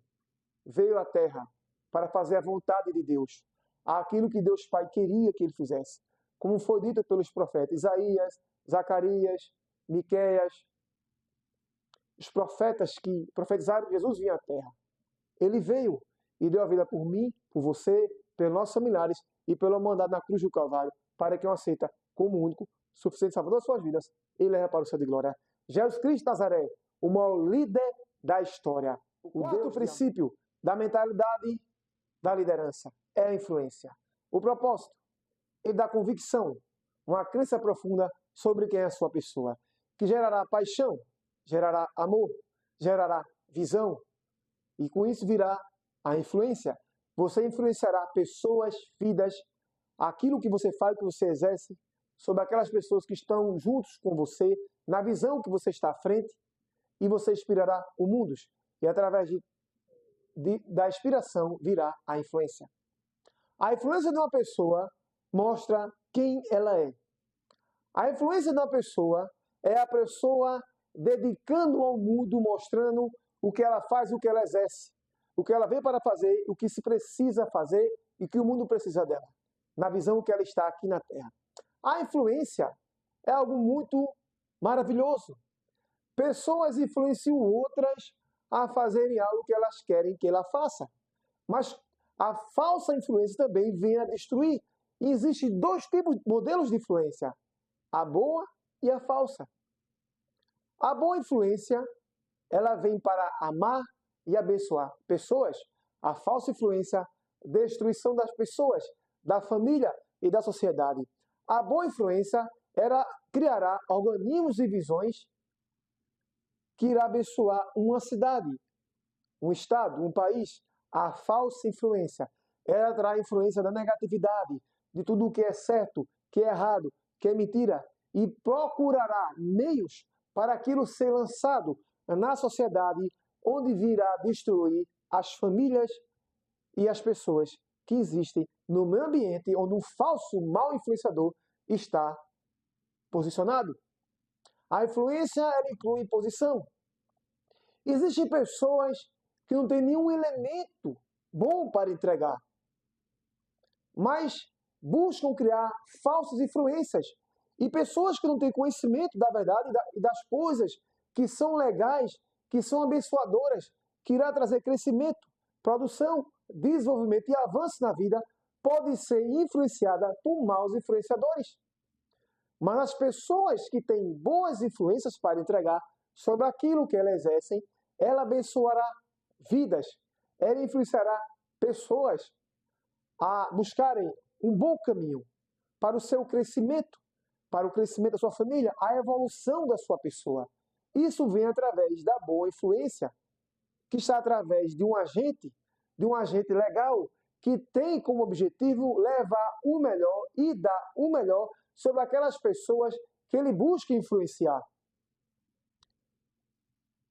veio à terra para fazer a vontade de Deus, aquilo que Deus Pai queria que ele fizesse, como foi dito pelos profetas Isaías, Zacarias, Miqueias, os profetas que profetizaram que Jesus vinha à terra. Ele veio e deu a vida por mim, por você, pelos nossos familiares e pela humanidade na cruz do Calvário, para que eu aceita como único, suficiente salvador das suas vidas e leve para o céu de glória. Jesus Cristo de Nazaré, o maior líder da história. O quarto princípio da mentalidade da liderança é a influência. O propósito é da convicção, uma crença profunda sobre quem é a sua pessoa, que gerará paixão, gerará amor, gerará visão, e com isso virá a influência. Você influenciará pessoas, vidas, aquilo que você faz, que você exerce, sobre aquelas pessoas que estão juntos com você, na visão que você está à frente, e você inspirará o mundo. E através da inspiração virá a influência. A influência de uma pessoa mostra quem ela é. A influência de uma pessoa é a pessoa dedicando ao mundo, mostrando o que ela faz, o que ela exerce, o que ela veio para fazer, o que se precisa fazer e que o mundo precisa dela, na visão que ela está aqui na Terra. A influência é algo muito maravilhoso. Pessoas influenciam outras a fazerem algo que elas querem que ela faça. Mas a falsa influência também vem a destruir. E existem dois tipos de modelos de influência: a boa e a falsa. A boa influência, ela vem para amar e abençoar pessoas. A falsa influência, destruição das pessoas, da família e da sociedade. A boa influência, ela criará organismos e visões que irá abençoar uma cidade, um estado, um país. A falsa influência, ela terá a influência da negatividade, de tudo o que é certo, que é errado, que é mentira, e procurará meios para aquilo ser lançado na sociedade, onde virá destruir as famílias e as pessoas que existem no meio ambiente onde um falso mau influenciador está posicionado. A influência, ela inclui posição. Existem pessoas que não têm nenhum elemento bom para entregar, mas buscam criar falsas influências. E pessoas que não têm conhecimento da verdade e das coisas que são legais, que são abençoadoras, que irá trazer crescimento, produção, desenvolvimento e avanço na vida, podem ser influenciadas por maus influenciadores. Mas as pessoas que têm boas influências para entregar sobre aquilo que elas exercem, ela abençoará vidas, ela influenciará pessoas a buscarem um bom caminho para o seu crescimento, para o crescimento da sua família, a evolução da sua pessoa. Isso vem através da boa influência, que está através de um agente legal, que tem como objetivo levar o melhor e dar o melhor sobre aquelas pessoas que ele busca influenciar.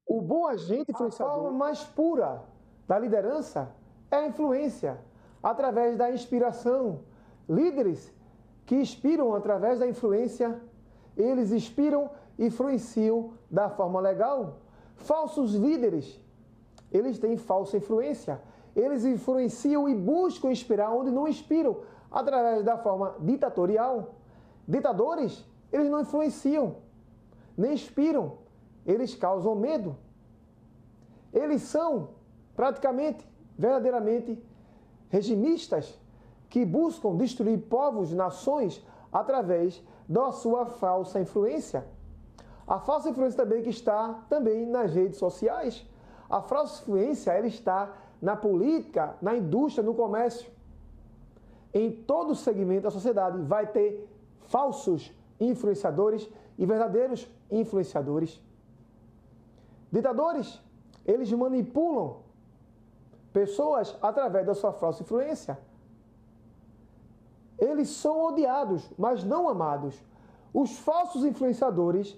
O bom agente influenciador, a forma mais pura da liderança é a influência, através da inspiração. Líderes que inspiram através da influência, eles inspiram e influenciam da forma legal. Falsos líderes, eles têm falsa influência. Eles influenciam e buscam inspirar onde não inspiram, através da forma ditatorial. Ditadores, eles não influenciam, nem inspiram, eles causam medo. Eles são praticamente, verdadeiramente, regimistas que buscam destruir povos, nações, através da sua falsa influência. A falsa influência também que está também nas redes sociais. A falsa influência, ela está na política, na indústria, no comércio. Em todo segmento da sociedade vai ter falsos influenciadores e verdadeiros influenciadores. Ditadores, eles manipulam pessoas através da sua falsa influência. Eles são odiados, mas não amados. Os falsos influenciadores,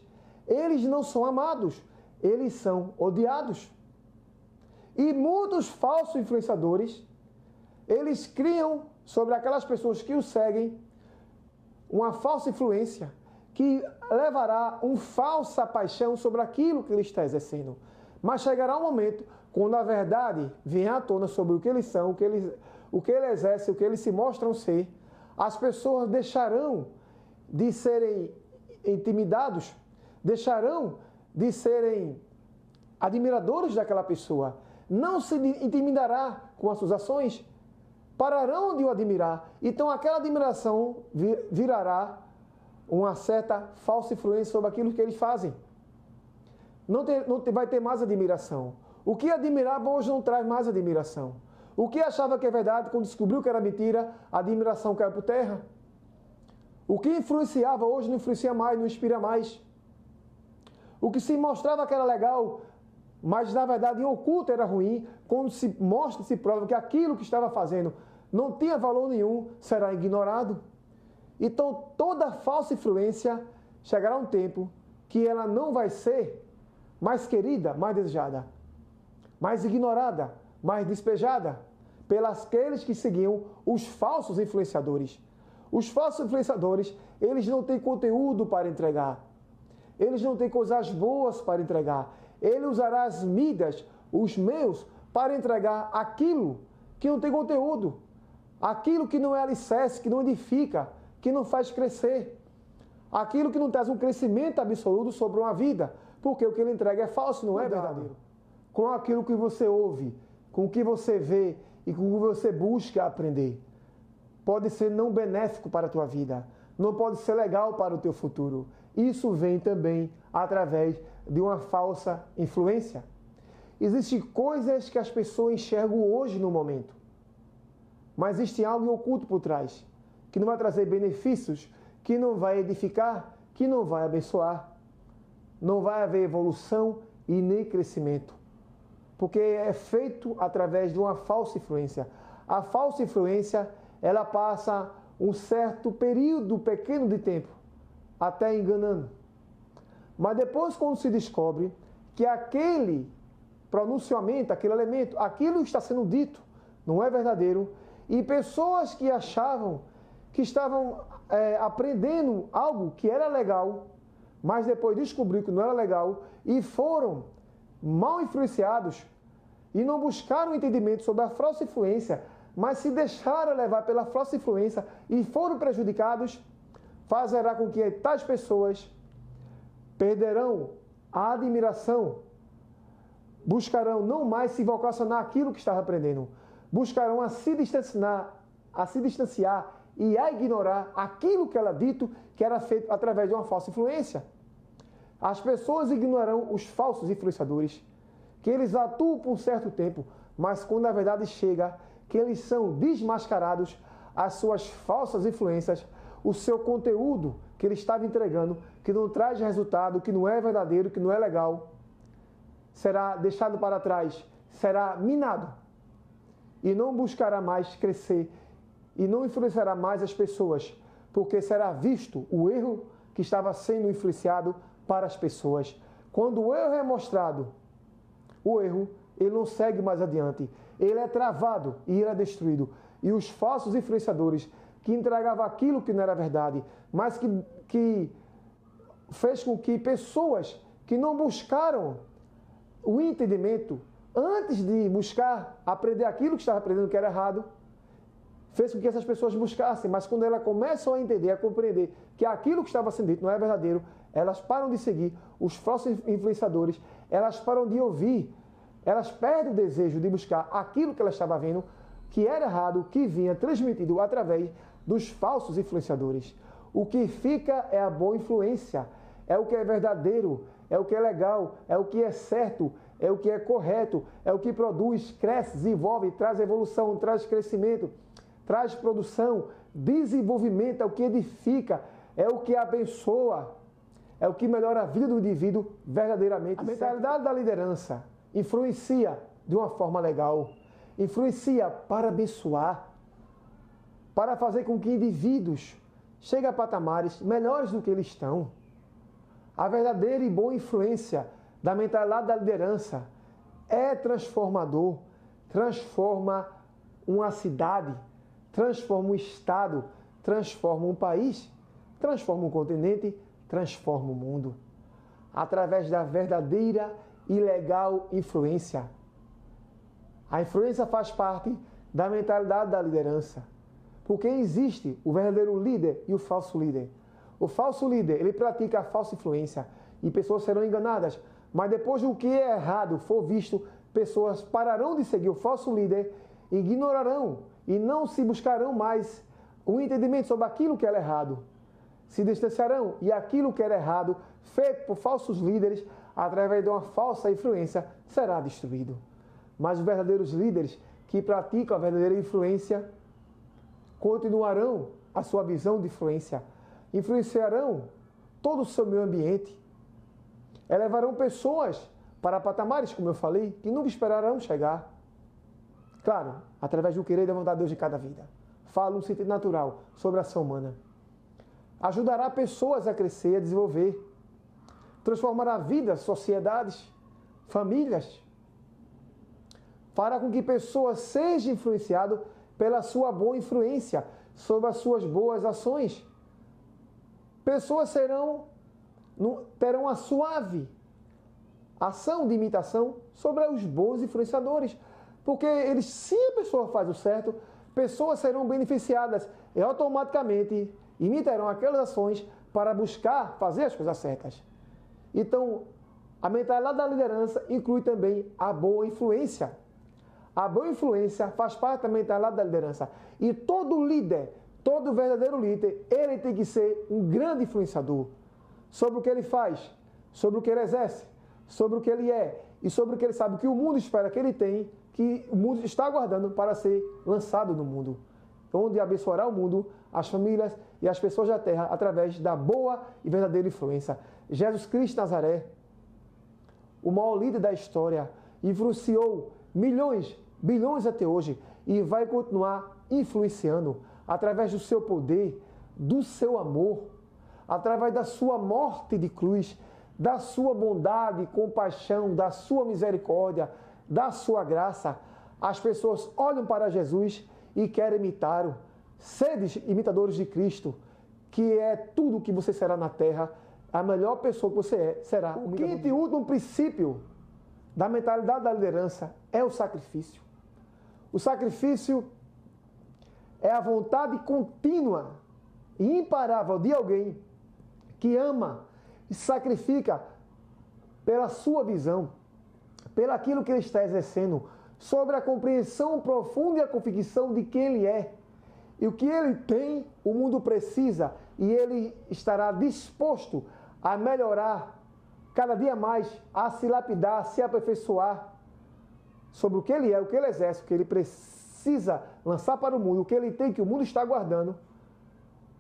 eles não são amados, eles são odiados. E muitos falsos influenciadores, eles criam sobre aquelas pessoas que o seguem uma falsa influência que levará uma falsa paixão sobre aquilo que ele está exercendo. Mas chegará um momento quando a verdade vier à tona sobre o que eles são, o que ele exerce, o que eles se mostram ser, as pessoas deixarão de serem intimidados, deixarão de serem admiradores daquela pessoa, não se intimidará com as suas ações, pararão de o admirar. Então aquela admiração virará uma certa falsa influência sobre aquilo que eles fazem. Não vai ter mais admiração. O que admirava hoje não traz mais admiração. O que achava que é verdade, quando descobriu que era mentira, a admiração caiu por terra. O que influenciava hoje não influencia mais, não inspira mais. O que se mostrava que era legal, mas na verdade em oculto era ruim, quando se mostra, se prova que aquilo que estava fazendo não tinha valor nenhum, será ignorado. Então toda falsa influência chegará um tempo que ela não vai ser mais querida, mais desejada, mais ignorada, mais despejada pelas aqueles que seguiam os falsos influenciadores. Os falsos influenciadores, eles não têm conteúdo para entregar. Eles não têm coisas boas para entregar. Ele usará as mídias, os meios, para entregar aquilo que não tem conteúdo. Aquilo que não é alicerce, que não edifica, que não faz crescer. Aquilo que não traz um crescimento absoluto sobre uma vida. Porque o que ele entrega é falso, não é verdadeiro. Com aquilo que você ouve, com o que você vê e com o que você busca aprender. Pode ser não benéfico para a tua vida. Não pode ser legal para o teu futuro. Isso vem também através de uma falsa influência. Existem coisas que as pessoas enxergam hoje no momento. Mas existe algo oculto por trás, que não vai trazer benefícios, que não vai edificar, que não vai abençoar. Não vai haver evolução e nem crescimento. Porque é feito através de uma falsa influência. A falsa influência, ela passa um certo período pequeno de tempo, até enganando. Mas depois, quando se descobre que aquele pronunciamento, aquele elemento, aquilo está sendo dito, não é verdadeiro, e pessoas que achavam que estavam aprendendo algo que era legal, mas depois descobriu que não era legal e foram mal influenciados e não buscaram entendimento sobre a falsa influência, mas se deixaram levar pela falsa influência e foram prejudicados, fazerá com que tais pessoas perderão a admiração, buscarão não mais se vocacionar aquilo que estava aprendendo, buscarão a se distanciar e a ignorar aquilo que era dito, que era feito através de uma falsa influência. As pessoas ignorarão os falsos influenciadores, que eles atuam por um certo tempo, mas quando a verdade chega, que eles são desmascarados, as suas falsas influências, o seu conteúdo que ele estava entregando, que não traz resultado, que não é verdadeiro, que não é legal, será deixado para trás, será minado. E não buscará mais crescer, e não influenciará mais as pessoas, porque será visto o erro que estava sendo influenciado para as pessoas. Quando o erro é mostrado, o erro, ele não segue mais adiante. Ele é travado e ele é destruído. E os falsos influenciadores que entregavam aquilo que não era verdade, mas que fez com que pessoas que não buscaram o entendimento, antes de buscar aprender aquilo que estava aprendendo que era errado, fez com que essas pessoas buscassem, mas quando elas começam a entender, a compreender que aquilo que estava sendo dito não é verdadeiro, elas param de seguir os falsos influenciadores, elas param de ouvir, elas perdem o desejo de buscar aquilo que elas estavam vendo, que era errado, que vinha transmitido através dos falsos influenciadores. O que fica é a boa influência, é o que é verdadeiro, é o que é legal, é o que é certo, é o que é correto, é o que produz, cresce, desenvolve, traz evolução, traz crescimento, traz produção, desenvolvimento, é o que edifica, é o que abençoa, é o que melhora a vida do indivíduo verdadeiramente. A mentalidade da liderança influencia de uma forma legal, influencia para abençoar, para fazer com que indivíduos cheguem a patamares melhores do que eles estão. A verdadeira e boa influência da mentalidade da liderança é transformador, transforma uma cidade, transforma um estado, transforma um país, transforma um continente, transforma o mundo. Através da verdadeira e legal influência. A influência faz parte da mentalidade da liderança. Porque existe o verdadeiro líder e o falso líder. O falso líder, ele pratica a falsa influência e pessoas serão enganadas. Mas depois do que é errado for visto, pessoas pararão de seguir o falso líder, ignorarão e não se buscarão mais o entendimento sobre aquilo que era errado. Se distanciarão e aquilo que era errado, feito por falsos líderes, através de uma falsa influência, será destruído. Mas os verdadeiros líderes que praticam a verdadeira influência continuarão a sua visão de influência, influenciarão todo o seu meio ambiente, elevarão pessoas para patamares, como eu falei, que nunca esperarão chegar. Claro, através do querer e da vontade de Deus de cada vida. Falo no sentido natural sobre a ação humana. Ajudará pessoas a crescer, a desenvolver. Transformará vidas, sociedades, famílias. Fará com que pessoas sejam influenciadas pela sua boa influência sobre as suas boas ações. Pessoas terão a suave ação de imitação sobre os bons influenciadores. Porque se a pessoa faz o certo, pessoas serão beneficiadas e automaticamente imitarão aquelas ações para buscar fazer as coisas certas. Então, a mentalidade da liderança inclui também a boa influência. A boa influência faz parte da mentalidade da liderança. E todo líder, todo verdadeiro líder, ele tem que ser um grande influenciador sobre o que ele faz, sobre o que ele exerce, sobre o que ele é e sobre o que ele sabe que o mundo espera que ele tem, que o mundo está aguardando para ser lançado no mundo, onde abençoará o mundo, as famílias e as pessoas da terra através da boa e verdadeira influência. Jesus Cristo de Nazaré, o maior líder da história, influenciou milhões, bilhões até hoje e vai continuar influenciando através do seu poder, do seu amor, através da sua morte de cruz, da sua bondade, compaixão, da sua misericórdia, da sua graça. As pessoas olham para Jesus e querem imitá-lo. Sede imitadores de Cristo, que é tudo o que você será na terra, a melhor pessoa que você será. O quinto e último princípio da mentalidade da liderança é o sacrifício. O sacrifício é a vontade contínua e imparável de alguém que ama e sacrifica pela sua visão, pelaquilo que ele está exercendo, sobre a compreensão profunda e a convicção de quem ele é. E o que ele tem, o mundo precisa, e ele estará disposto a melhorar cada dia mais, a se lapidar, a se aperfeiçoar sobre o que ele é, o que ele exerce, o que ele precisa lançar para o mundo, o que ele tem, que o mundo está aguardando,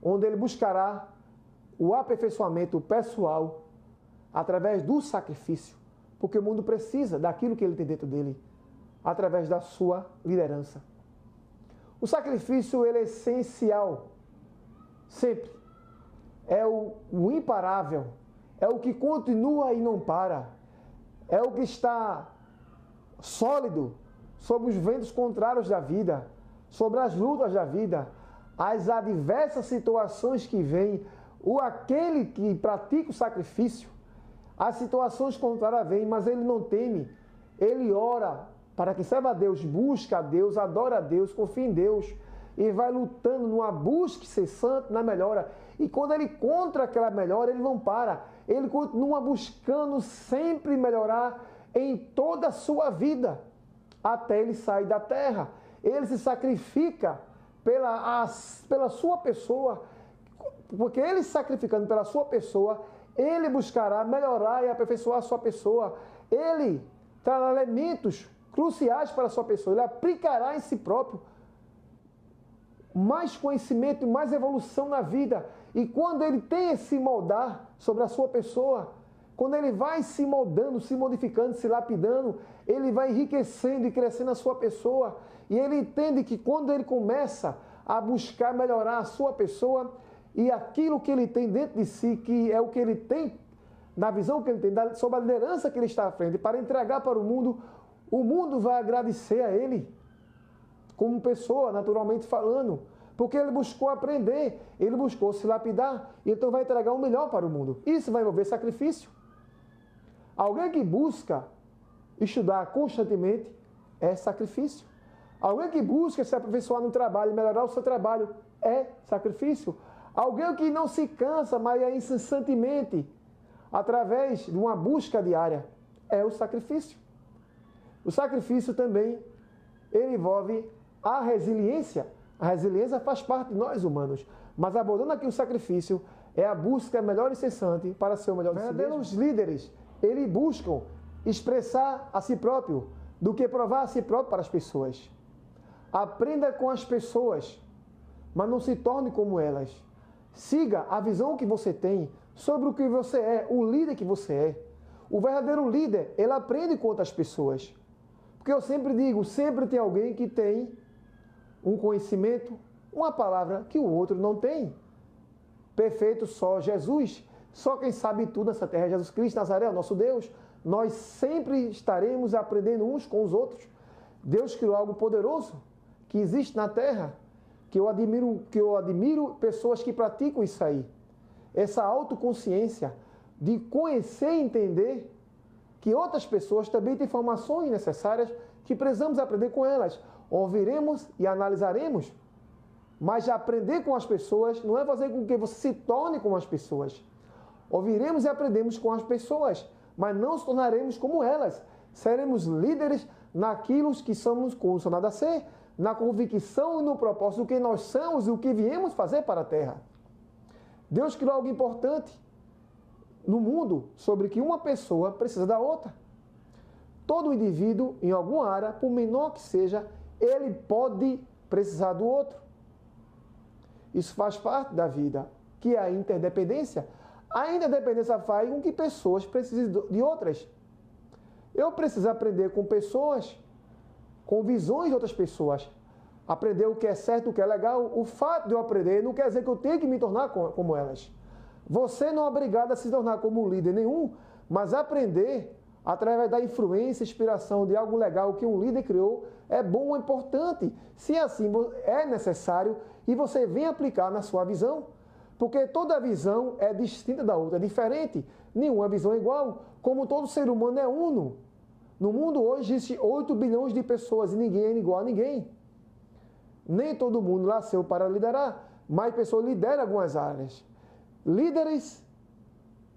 onde ele buscará o aperfeiçoamento pessoal através do sacrifício, porque o mundo precisa daquilo que ele tem dentro dele, através da sua liderança. O sacrifício ele é essencial, sempre. É o imparável, é o que continua e não para, é o que está sólido sobre os ventos contrários da vida, sobre as lutas da vida, as adversas situações que vêm, aquele que pratica o sacrifício, as situações contrárias vêm, mas ele não teme, ele ora para que serva a Deus, busca a Deus, adora a Deus, confia em Deus e vai lutando numa busca incessante na melhora. E quando ele encontra aquela melhora, ele não para, ele continua buscando sempre melhorar em toda a sua vida, até ele sair da terra. Ele se sacrifica pela sua pessoa, porque ele sacrificando pela sua pessoa, ele buscará melhorar e aperfeiçoar a sua pessoa. Ele trará elementos cruciais para a sua pessoa. Ele aplicará em si próprio mais conhecimento e mais evolução na vida. E quando ele tem esse moldar sobre a sua pessoa, quando ele vai se moldando, se modificando, se lapidando, ele vai enriquecendo e crescendo a sua pessoa. E ele entende que quando ele começa a buscar melhorar a sua pessoa e aquilo que ele tem dentro de si, que é o que ele tem na visão que ele tem, sobre a liderança que ele está à frente, para entregar para o mundo vai agradecer a ele, como pessoa, naturalmente falando, porque ele buscou aprender, ele buscou se lapidar, então vai entregar o melhor para o mundo. Isso vai envolver sacrifício. Alguém que busca estudar constantemente é sacrifício. Alguém que busca se aperfeiçoar no trabalho, melhorar o seu trabalho, é sacrifício. Alguém que não se cansa, mas é incessantemente, através de uma busca diária, é o sacrifício. O sacrifício também, ele envolve a resiliência. A resiliência faz parte de nós humanos, mas abordando aqui o sacrifício, é a busca melhor e incessante para ser o melhor de si mesmo. Os líderes, eles buscam expressar a si próprio do que provar a si próprio para as pessoas. Aprenda com as pessoas, mas não se torne como elas. Siga a visão que você tem sobre o que você é, o líder que você é. O verdadeiro líder, ele aprende com outras pessoas. Porque eu sempre digo, sempre tem alguém que tem um conhecimento, uma palavra que o outro não tem. Perfeito só Jesus, só quem sabe tudo nessa terra é Jesus Cristo, Nazaré, o nosso Deus. Nós sempre estaremos aprendendo uns com os outros. Deus criou algo poderoso que existe na terra, que eu admiro pessoas que praticam isso aí. Essa autoconsciência de conhecer e entender que outras pessoas também têm informações necessárias que precisamos aprender com elas. Ouviremos e analisaremos, mas aprender com as pessoas não é fazer com que você se torne como as pessoas. Ouviremos e aprendemos com as pessoas, mas não nos tornaremos como elas. Seremos líderes naquilo que somos condicionados a ser, na convicção e no propósito do que nós somos e o que viemos fazer para a terra. Deus criou algo importante no mundo sobre que uma pessoa precisa da outra. Todo indivíduo, em alguma área, por menor que seja, ele pode precisar do outro. Isso faz parte da vida, que é a interdependência. A interdependência faz com que pessoas precisem de outras. Eu preciso aprender com pessoas, com visões de outras pessoas. Aprender o que é certo, o que é legal. O fato de eu aprender não quer dizer que eu tenho que me tornar como elas. Você não é obrigado a se tornar como líder nenhum, mas aprender através da influência, inspiração de algo legal que um líder criou é bom, é importante. Se assim é necessário e você vem aplicar na sua visão. Porque toda visão é distinta da outra, é diferente. Nenhuma visão é igual. Como todo ser humano é uno. No mundo hoje existe 8 bilhões de pessoas e ninguém é igual a ninguém. Nem todo mundo nasceu para liderar, mas pessoas lideram algumas áreas. Líderes,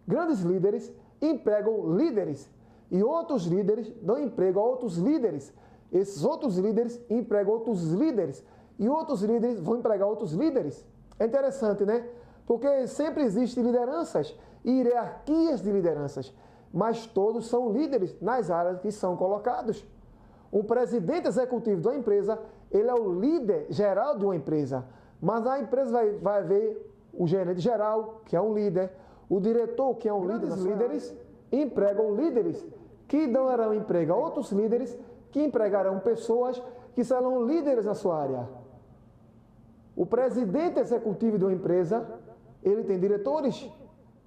grandes líderes, empregam líderes. E outros líderes dão emprego a outros líderes. Esses outros líderes empregam outros líderes. E outros líderes vão empregar outros líderes. É interessante, né? Porque sempre existem lideranças e hierarquias de lideranças, mas todos são líderes nas áreas que são colocados. Um presidente executivo de uma empresa, ele é o líder geral de uma empresa, mas a empresa vai haver o gerente geral, que é um líder, o diretor, que é um líder. Os líderes empregam líderes, que darão emprego a outros líderes, que empregarão pessoas que serão líderes na sua área. O presidente executivo de uma empresa, ele tem diretores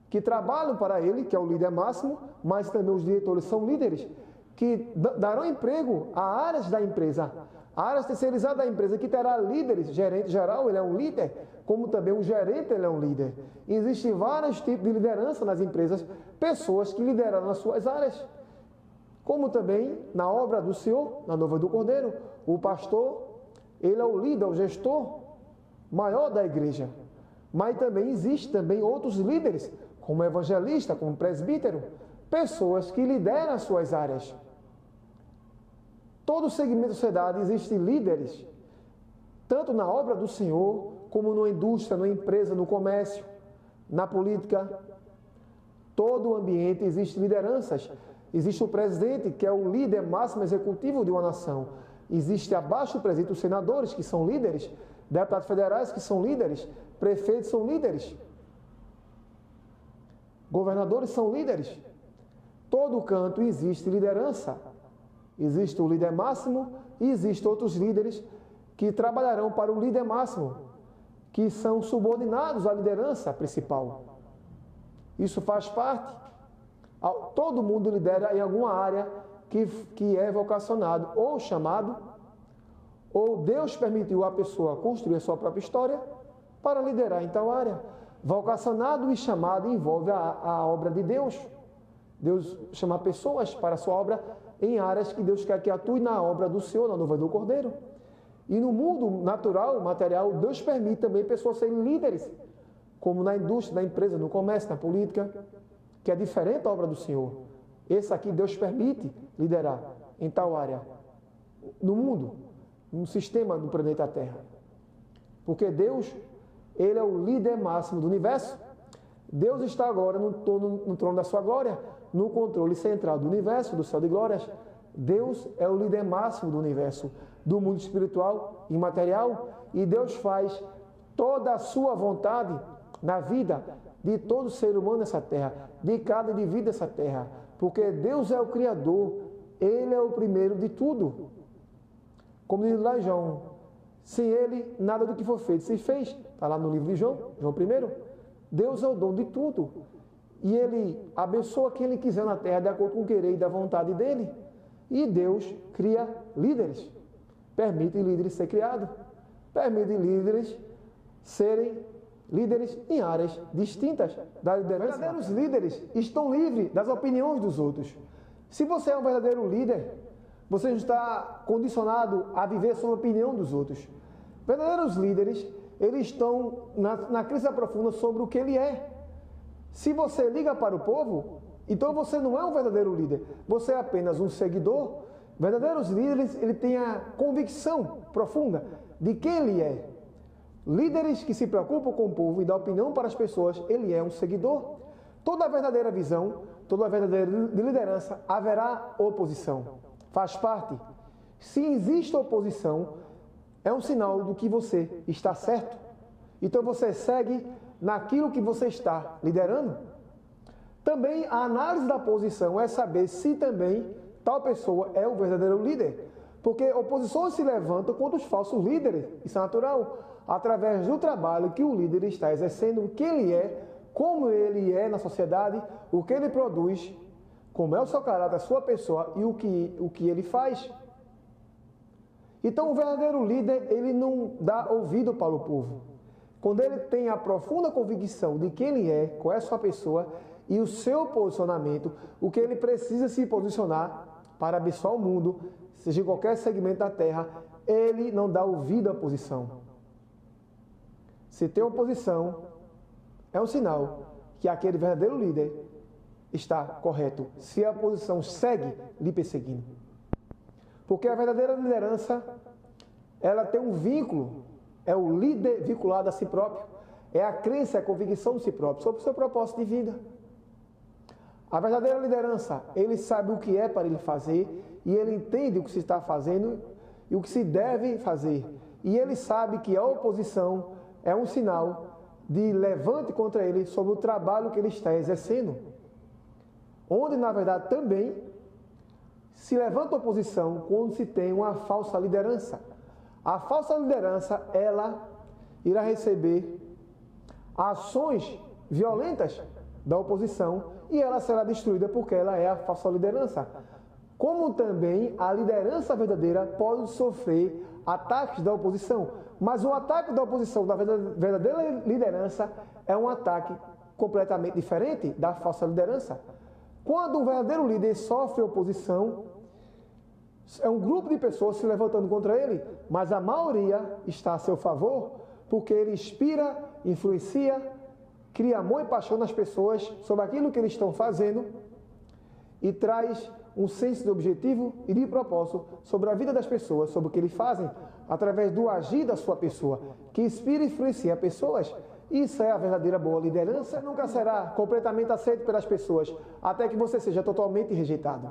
que trabalham para ele, que é o líder máximo, mas também os diretores são líderes que darão emprego a áreas da empresa, a áreas terceirizadas da empresa, que terá líderes. Gerente geral, ele é um líder, como também o gerente, ele é um líder. Existem vários tipos de liderança nas empresas, pessoas que lideram nas suas áreas. Como também na obra do Senhor, na noiva do Cordeiro, o pastor, ele é o líder, o gestor maior da igreja. Mas também existem outros líderes, como evangelista, como presbítero, pessoas que lideram as suas áreas. Todo segmento da sociedade existem líderes, tanto na obra do Senhor, como na indústria, na empresa, no comércio, na política. Todo o ambiente existe lideranças. Existe o presidente, que é o líder máximo executivo de uma nação. Existe abaixo do presidente os senadores, que são líderes, deputados federais, que são líderes, prefeitos são líderes, governadores são líderes. Todo canto existe liderança. Existe o líder máximo e existem outros líderes que trabalharão para o líder máximo, que são subordinados à liderança principal. Isso faz parte Todo mundo lidera em alguma área que é vocacionado ou chamado, ou Deus permitiu a pessoa construir a sua própria história para liderar em tal área. Vocacionado e chamado envolve a obra de Deus. Deus chama pessoas para a sua obra em áreas que Deus quer que atue na obra do Senhor, na noiva do Cordeiro. E no mundo natural, material, Deus permite também pessoas serem líderes, como na indústria, na empresa, no comércio, na política, que é diferente da obra do Senhor. Esse aqui Deus permite liderar em tal área, no mundo, no sistema do planeta Terra. Porque Deus, Ele é o líder máximo do universo. Deus está agora no trono da sua glória, no controle central do universo, do céu de glórias. Deus é o líder máximo do universo, do mundo espiritual e material, e Deus faz toda a sua vontade na vida de todo ser humano nessa terra, de cada indivíduo dessa terra, porque Deus é o Criador, Ele é o primeiro de tudo. Como diz lá João, sem Ele nada do que for feito se fez, está lá no livro de João 1. Deus é o dono de tudo, e Ele abençoa quem Ele quiser na terra, de acordo com o querer e da vontade dEle, e Deus cria líderes, permite líderes ser criados, permite líderes serem líderes em áreas distintas da liderança. Verdadeiros líderes estão livres das opiniões dos outros. Se você é um verdadeiro líder, você não está condicionado a viver sob a opinião dos outros. Verdadeiros líderes, eles estão na crença profunda sobre o que ele é. Se você liga para o povo, então você não é um verdadeiro líder, você é apenas um seguidor. Verdadeiros líderes, ele tem a convicção profunda de quem ele é. Líderes que se preocupam com o povo e dão opinião para as pessoas, ele é um seguidor. Toda verdadeira visão, toda verdadeira liderança, haverá oposição. Faz parte. Se existe oposição, é um sinal do que você está certo. Então você segue naquilo que você está liderando. Também a análise da posição é saber se também tal pessoa é o verdadeiro líder. Porque oposições se levantam contra os falsos líderes, isso é natural, através do trabalho que o líder está exercendo, o que ele é, como ele é na sociedade, o que ele produz, como é o seu caráter, a sua pessoa e o que ele faz. Então, o verdadeiro líder, ele não dá ouvido para o povo. Quando ele tem a profunda convicção de quem ele é, qual é a sua pessoa e o seu posicionamento, o que ele precisa se posicionar para abençoar o mundo, seja em qualquer segmento da terra, ele não dá ouvido à oposição. Se tem oposição, é um sinal que aquele verdadeiro líder está correto, se a oposição segue lhe perseguindo. Porque a verdadeira liderança, ela tem um vínculo, é o líder vinculado a si próprio, é a crença, é a convicção de si próprio, sobre o seu propósito de vida. A verdadeira liderança, ele sabe o que é para ele fazer, e ele entende o que se está fazendo e o que se deve fazer. E ele sabe que a oposição é um sinal de levante contra ele sobre o trabalho que ele está exercendo. Onde, na verdade, também se levanta oposição quando se tem uma falsa liderança. A falsa liderança, ela irá receber ações violentas da oposição e ela será destruída porque ela é a falsa liderança. Como também a liderança verdadeira pode sofrer ataques da oposição. Mas o ataque da oposição da verdadeira liderança é um ataque completamente diferente da falsa liderança. Quando o verdadeiro líder sofre oposição, é um grupo de pessoas se levantando contra ele, mas a maioria está a seu favor, porque ele inspira, influencia, cria amor e paixão nas pessoas sobre aquilo que eles estão fazendo e traz um senso de objetivo e de propósito sobre a vida das pessoas, sobre o que eles fazem, através do agir da sua pessoa, que inspira e influencia pessoas. Isso é a verdadeira boa liderança. Você nunca será completamente aceito pelas pessoas, até que você seja totalmente rejeitado.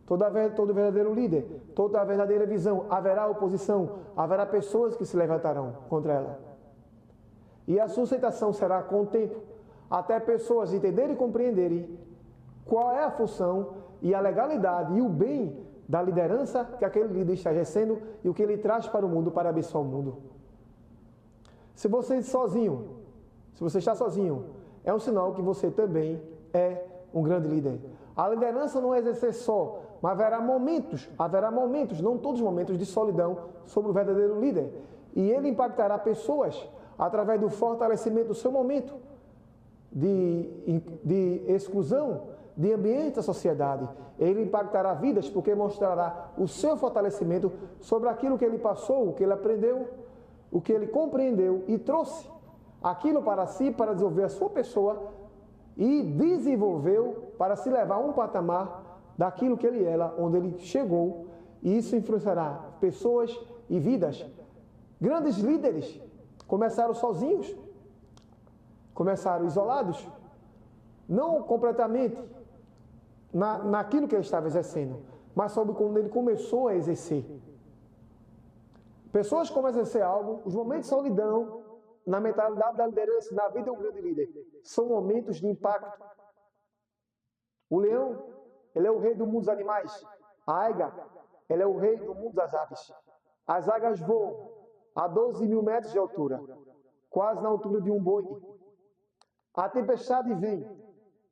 Todo verdadeiro líder, toda a verdadeira visão, haverá oposição, haverá pessoas que se levantarão contra ela. E a sua aceitação será com o tempo, até pessoas entenderem e compreenderem qual é a função e a legalidade e o bem da liderança que aquele líder está exercendo e o que ele traz para o mundo para abençoar o mundo. Se você está sozinho, é um sinal que você também é um grande líder. A liderança não é exercer só, mas haverá momentos, não todos os momentos, de solidão sobre o verdadeiro líder. E ele impactará pessoas através do fortalecimento do seu momento de exclusão, de ambiente da sociedade. Ele impactará vidas porque mostrará o seu fortalecimento sobre aquilo que ele passou, o que ele aprendeu, o que ele compreendeu e trouxe aquilo para si, para desenvolver a sua pessoa e desenvolveu para se levar a um patamar daquilo que ele era, onde ele chegou, e isso influenciará pessoas e vidas. Grandes líderes começaram sozinhos, começaram isolados, não completamente naquilo que ele estava exercendo, mas sobre como ele começou a exercer. Pessoas começam a exercer algo, os momentos de solidão, na mentalidade da liderança, na vida de um grande líder, são momentos de impacto. O leão, ele é o rei do mundo dos animais. A águia, ela é o rei do mundo das aves. As águias voam a 12.000 metros de altura, quase na altura de um boi. A tempestade vem,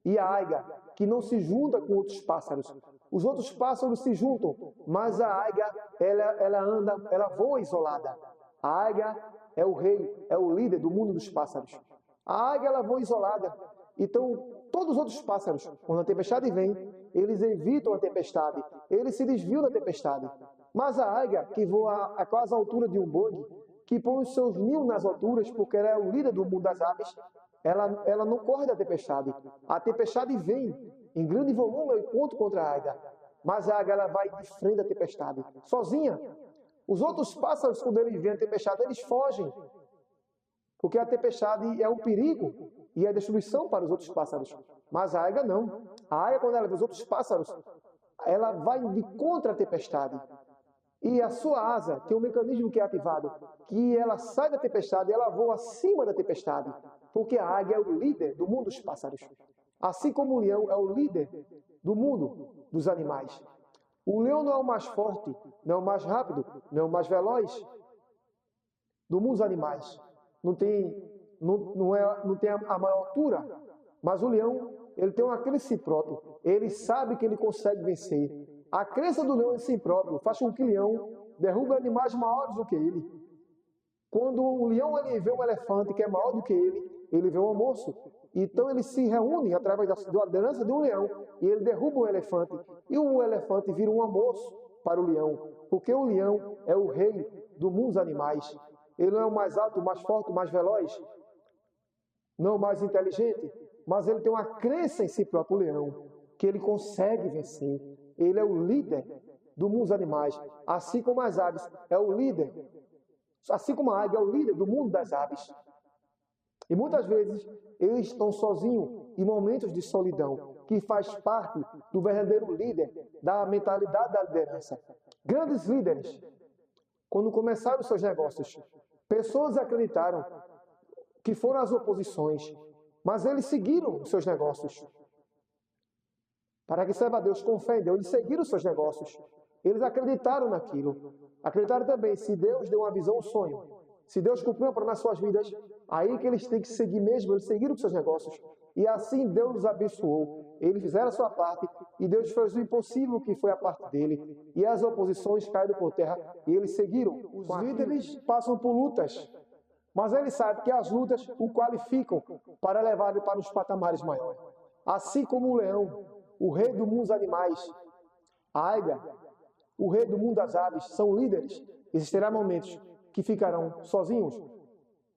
e a águia, que não se junta com outros pássaros. Os outros pássaros se juntam, mas a águia, ela voa isolada. A águia é o rei, é o líder do mundo dos pássaros. A águia, ela voa isolada. Então, todos os outros pássaros, quando a tempestade vem, eles evitam a tempestade, eles se desviam da tempestade. Mas a águia, que voa a quase a altura de um boi, que põe os seus ninhos nas alturas, porque ela é o líder do mundo das aves, ela não corre da tempestade. A tempestade vem em grande volume ao encontro contra a águia, mas a águia, ela vai de frente da tempestade, sozinha. Os outros pássaros, quando eles veem a tempestade, eles fogem, porque a tempestade é um perigo e é destruição para os outros pássaros. Mas a águia não. A águia, quando ela vê os outros pássaros, ela vai de contra a tempestade. E a sua asa tem um mecanismo que é ativado, que ela sai da tempestade e ela voa acima da tempestade, porque a águia é o líder do mundo dos pássaros. Assim como o leão é o líder do mundo dos animais. O leão não é o mais forte, não é o mais rápido, não é o mais veloz do mundo dos animais. Não tem a maior altura, mas o leão, ele tem uma crença em si próprio. Ele sabe que ele consegue vencer. A crença do leão em si próprio faz com que o leão derrube animais maiores do que ele. Quando o leão ele vê um elefante que é maior do que ele vê um almoço. Então ele se reúne através da liderança de um leão e ele derruba o elefante. E o elefante vira um almoço para o leão, porque o leão é o rei do mundo dos animais. Ele não é o mais alto, o mais forte, o mais veloz, não o mais inteligente, mas ele tem uma crença em si próprio, o leão, que ele consegue vencer. Ele é o líder do mundo dos animais, assim como as aves é o líder, assim como a águia é o líder do mundo das aves. E muitas vezes eles estão sozinhos em momentos de solidão, que faz parte do verdadeiro líder, da mentalidade da liderança. Grandes líderes, quando começaram os seus negócios, pessoas acreditaram que foram as oposições, mas eles seguiram os seus negócios. Para que serva a Deus com fé em Deus, eles seguiram os seus negócios. Eles acreditaram naquilo. Acreditaram também, se Deus deu uma visão, um sonho, se Deus cumpriu para nas suas vidas, aí que eles têm que seguir mesmo, eles seguiram os seus negócios. E assim Deus os abençoou. Eles fizeram a sua parte e Deus fez o impossível que foi a parte dele. E as oposições caíram por terra e eles seguiram. Os líderes passam por lutas, mas eles sabem que as lutas o qualificam para levar ele para os patamares maiores. Assim como o leão, o rei do mundo dos animais, a águia, o rei do mundo das aves, são líderes. Existirá momentos que ficarão sozinhos,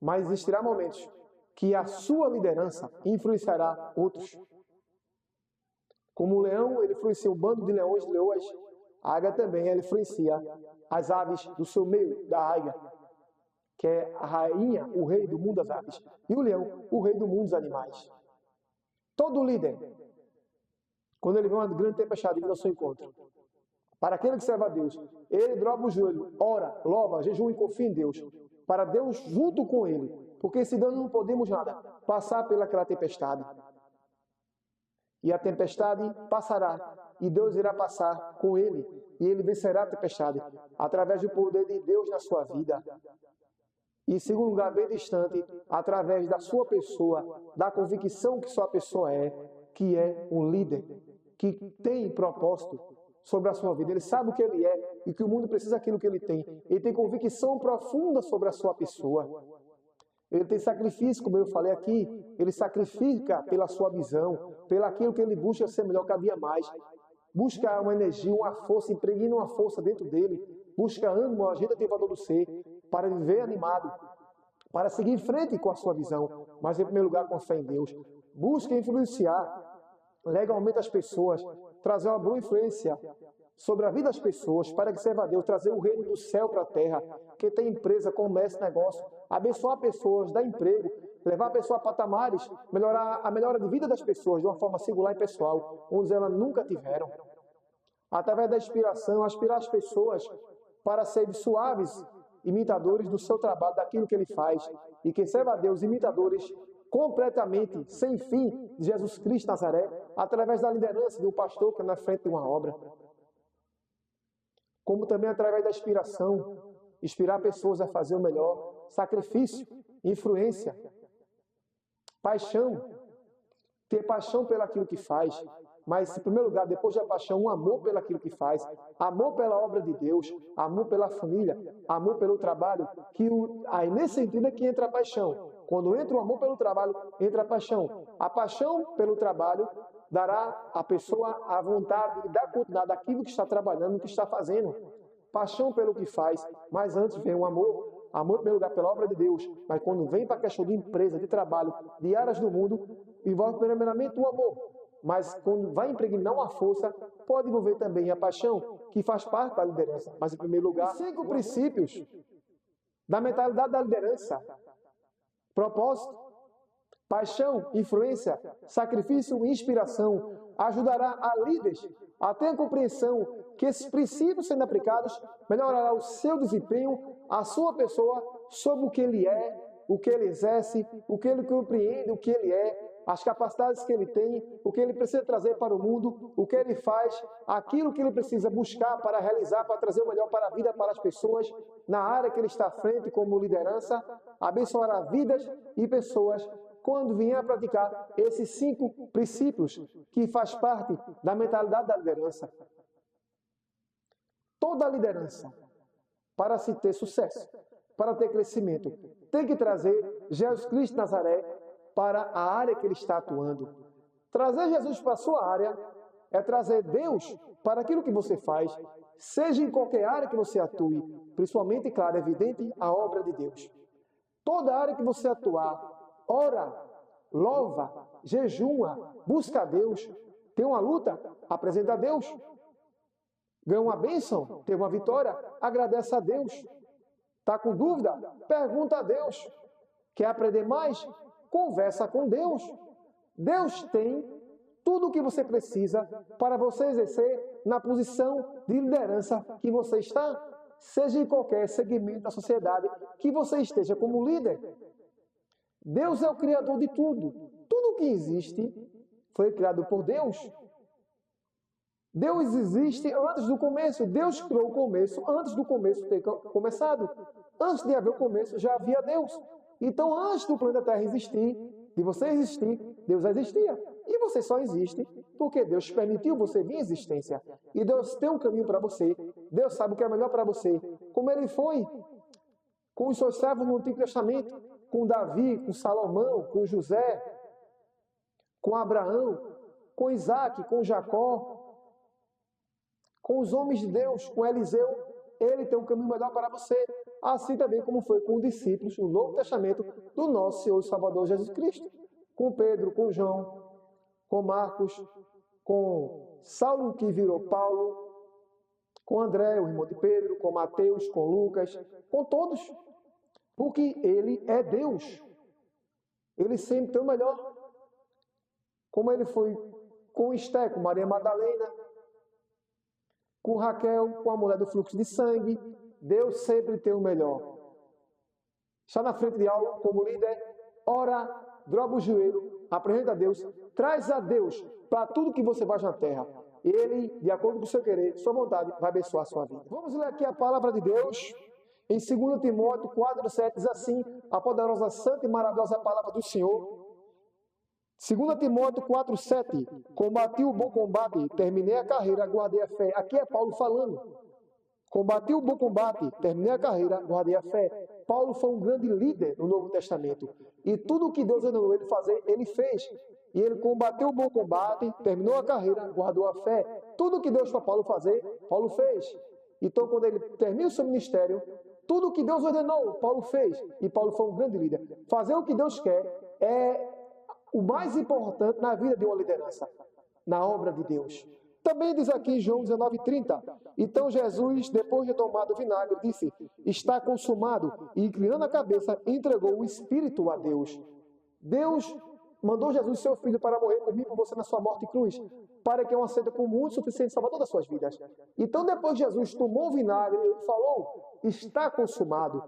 mas existirá momentos que a sua liderança influenciará outros. Como o leão, ele influencia um bando de leões e leoas, a águia também, ela influencia as aves do seu meio, da águia, que é a rainha, o rei do mundo das aves, e o leão, o rei do mundo dos animais. Todo líder, quando ele vê uma grande tempestade vir ao seu encontro, para aquele que serve a Deus, ele dobra o joelho, ora, louva, jejum e confia em Deus, para Deus junto com ele, porque se nós não podemos nada, passar pelaquela tempestade. E a tempestade passará, e Deus irá passar com ele, e ele vencerá a tempestade, através do poder de Deus na sua vida. E em segundo lugar, bem distante, através da sua pessoa, da convicção que sua pessoa é, que é um líder, que tem propósito sobre a sua vida. Ele sabe o que ele é e que o mundo precisa daquilo que ele tem. Ele tem convicção profunda sobre a sua pessoa. Ele tem sacrifício, como eu falei aqui, ele sacrifica pela sua visão, pelo aquilo que ele busca ser melhor cada dia mais. Busca uma energia, uma força, impregna uma força dentro dele. Busca ânimo, uma agenda ativador do ser, para viver animado, para seguir em frente com a sua visão, mas em primeiro lugar com fé em Deus. Busca influenciar legalmente as pessoas, trazer uma boa influência sobre a vida das pessoas, para que serva a Deus, trazer o reino do céu para a terra, que tem empresa, comércio, negócio, abençoar pessoas, dar emprego, levar a pessoa a patamares, melhorar a melhora de vida das pessoas de uma forma singular e pessoal, onde elas nunca tiveram. Através da inspiração, aspirar as pessoas para serem suaves imitadores do seu trabalho, daquilo que ele faz, e que serva a Deus, imitadores completamente, sem fim, de Jesus Cristo Nazaré, através da liderança de um pastor que é na frente de uma obra. Como também através da inspiração, inspirar pessoas a fazer o melhor, sacrifício, influência, paixão, ter paixão pelo aquilo que faz, mas em primeiro lugar, depois da paixão, um amor pelo aquilo que faz, amor pela obra de Deus, amor pela família, amor pelo trabalho, aí nesse sentido é que entra a paixão. Quando entra o amor pelo trabalho, entra a paixão. A paixão pelo trabalho dará à pessoa a vontade de dar continuidade àquilo que está trabalhando, que está fazendo. Paixão pelo que faz, mas antes vem o amor. Amor, em primeiro lugar, pela obra de Deus. Mas quando vem para a questão de empresa, de trabalho, de áreas do mundo, envolve primeiramente o amor. Mas quando vai impregnar uma força, pode envolver também a paixão, que faz parte da liderança. Mas, em primeiro lugar, 5 princípios da mentalidade da liderança. Propósito, paixão, influência, sacrifício e inspiração ajudará a líderes a ter a compreensão que esses princípios sendo aplicados melhorará o seu desempenho, a sua pessoa, sobre o que ele é, o que ele exerce, o que ele compreende, o que ele é, as capacidades que ele tem, o que ele precisa trazer para o mundo, o que ele faz, aquilo que ele precisa buscar para realizar, para trazer o melhor para a vida, para as pessoas, na área que ele está à frente como liderança, abençoará vidas e pessoas quando vier a praticar esses 5 princípios que faz parte da mentalidade da liderança. Toda liderança, para se ter sucesso, para ter crescimento, tem que trazer Jesus Cristo de Nazaré para a área que ele está atuando. Trazer Jesus para a sua área é trazer Deus para aquilo que você faz, seja em qualquer área que você atue, principalmente, claro, é evidente, a obra de Deus. Toda área que você atuar, ora, louva, jejua, busca a Deus, tem uma luta, apresenta a Deus, ganha uma bênção, teve uma vitória, agradece a Deus. Está com dúvida? Pergunta a Deus. Quer aprender mais? Conversa com Deus. Deus tem tudo o que você precisa para você exercer na posição de liderança que você está, seja em qualquer segmento da sociedade que você esteja como líder. Deus é o Criador de tudo. Tudo que existe foi criado por Deus. Deus existe antes do começo. Deus criou o começo antes do começo ter começado. Antes de haver o começo, já havia Deus. Então, antes do planeta Terra existir, de você existir, Deus existia. E você só existe porque Deus permitiu você vir à existência. E Deus tem um caminho para você. Deus sabe o que é melhor para você. Como Ele foi com os seus servos no Antigo Testamento, com Davi, com Salomão, com José, com Abraão, com Isaac, com Jacó, com os homens de Deus, com Eliseu, ele tem um caminho melhor para você. Assim também como foi com os discípulos no Novo Testamento do nosso Senhor e Salvador Jesus Cristo. Com Pedro, com João, com Marcos, com Saulo que virou Paulo, com André, o irmão de Pedro, com Mateus, com Lucas, com todos. Porque ele é Deus. Ele sempre tem o melhor. Como ele foi com Esté, com Maria Madalena, com Raquel, com a mulher do fluxo de sangue, Deus sempre tem o melhor. Está na frente de algo como líder, ora, dobra o joelho, apresenta a Deus, traz a Deus para tudo que você faz na terra. Ele, de acordo com o seu querer, sua vontade, vai abençoar a sua vida. Vamos ler aqui a palavra de Deus. Em 2 Timóteo 4:7 diz assim, a poderosa, santa e maravilhosa palavra do Senhor. 2 Timóteo 4,7, combati o bom combate, terminei a carreira, guardei a fé. Aqui é Paulo falando. Combati o bom combate, terminei a carreira, guardei a fé. Paulo foi um grande líder no Novo Testamento. E tudo o que Deus ordenou ele fazer, ele fez. E ele combateu o bom combate, terminou a carreira, guardou a fé. Tudo o que Deus para Paulo fazer, Paulo fez. Então, quando ele termina o seu ministério, tudo o que Deus ordenou, Paulo fez. E Paulo foi um grande líder. Fazer o que Deus quer é o mais importante na vida de uma liderança, na obra de Deus. Também diz aqui em João 19,30, então Jesus, depois de tomado o vinagre, disse, está consumado, e inclinando a cabeça, entregou o Espírito a Deus. Deus mandou Jesus, seu Filho, para morrer por mim e por você na sua morte e cruz, para que eu aceite como muito suficiente salvador das suas vidas. Então, depois Jesus tomou o vinagre, ele falou, está consumado.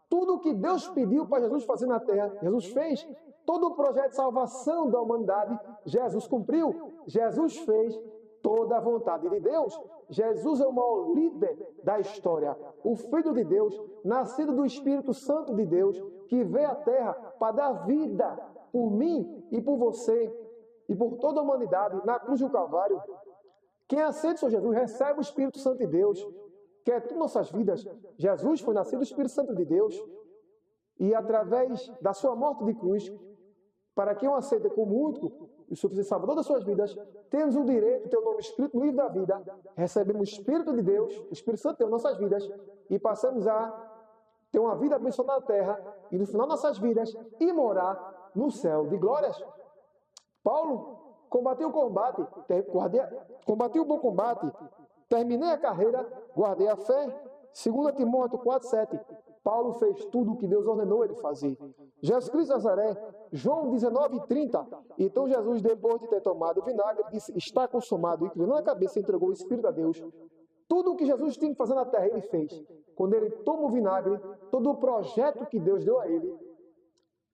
Tudo o que Deus pediu para Jesus fazer na terra, Jesus fez. Todo o projeto de salvação da humanidade, Jesus cumpriu. Jesus fez toda a vontade de Deus. Jesus é o maior líder da história. O Filho de Deus, nascido do Espírito Santo de Deus, que veio à terra para dar vida por mim e por você e por toda a humanidade na cruz do Calvário. Quem aceita o Senhor Jesus recebe o Espírito Santo de Deus, que é tudo nossas vidas. Jesus foi nascido do Espírito Santo de Deus e através da sua morte de cruz, para quem o aceita como único e suficiente salvador das suas vidas, temos o direito de ter o nome escrito no livro da vida, recebemos o Espírito de Deus, o Espírito Santo de Deus em nossas vidas, e passamos a ter uma vida abençoada na terra, e no final de nossas vidas, ir morar no céu de glórias. Paulo combateu o combate, combati o bom combate, terminei a carreira, guardei a fé. 2 Timóteo 4,7, Paulo fez tudo o que Deus ordenou ele fazer. Jesus Cristo de Nazaré, João 19,30, então Jesus, depois de ter tomado o vinagre, disse, está consumado, e inclinou a cabeça e entregou o Espírito a Deus. Tudo o que Jesus tinha que fazer na terra, ele fez. Quando ele toma o vinagre, todo o projeto que Deus deu a ele,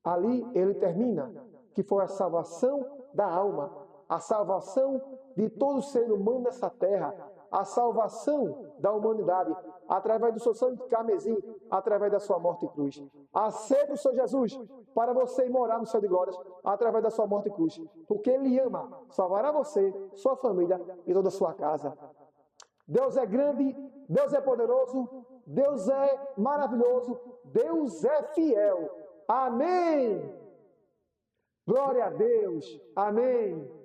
ali ele termina, que foi a salvação da alma, a salvação de todo ser humano nessa terra, a salvação da humanidade, através do seu sangue de carmesim, através da sua morte e cruz. Aceita o Senhor Jesus para você ir morar no céu de glórias, através da sua morte e cruz, porque Ele ama, salvará você, sua família e toda a sua casa. Deus é grande, Deus é poderoso, Deus é maravilhoso, Deus é fiel. Amém! Glória a Deus! Amém!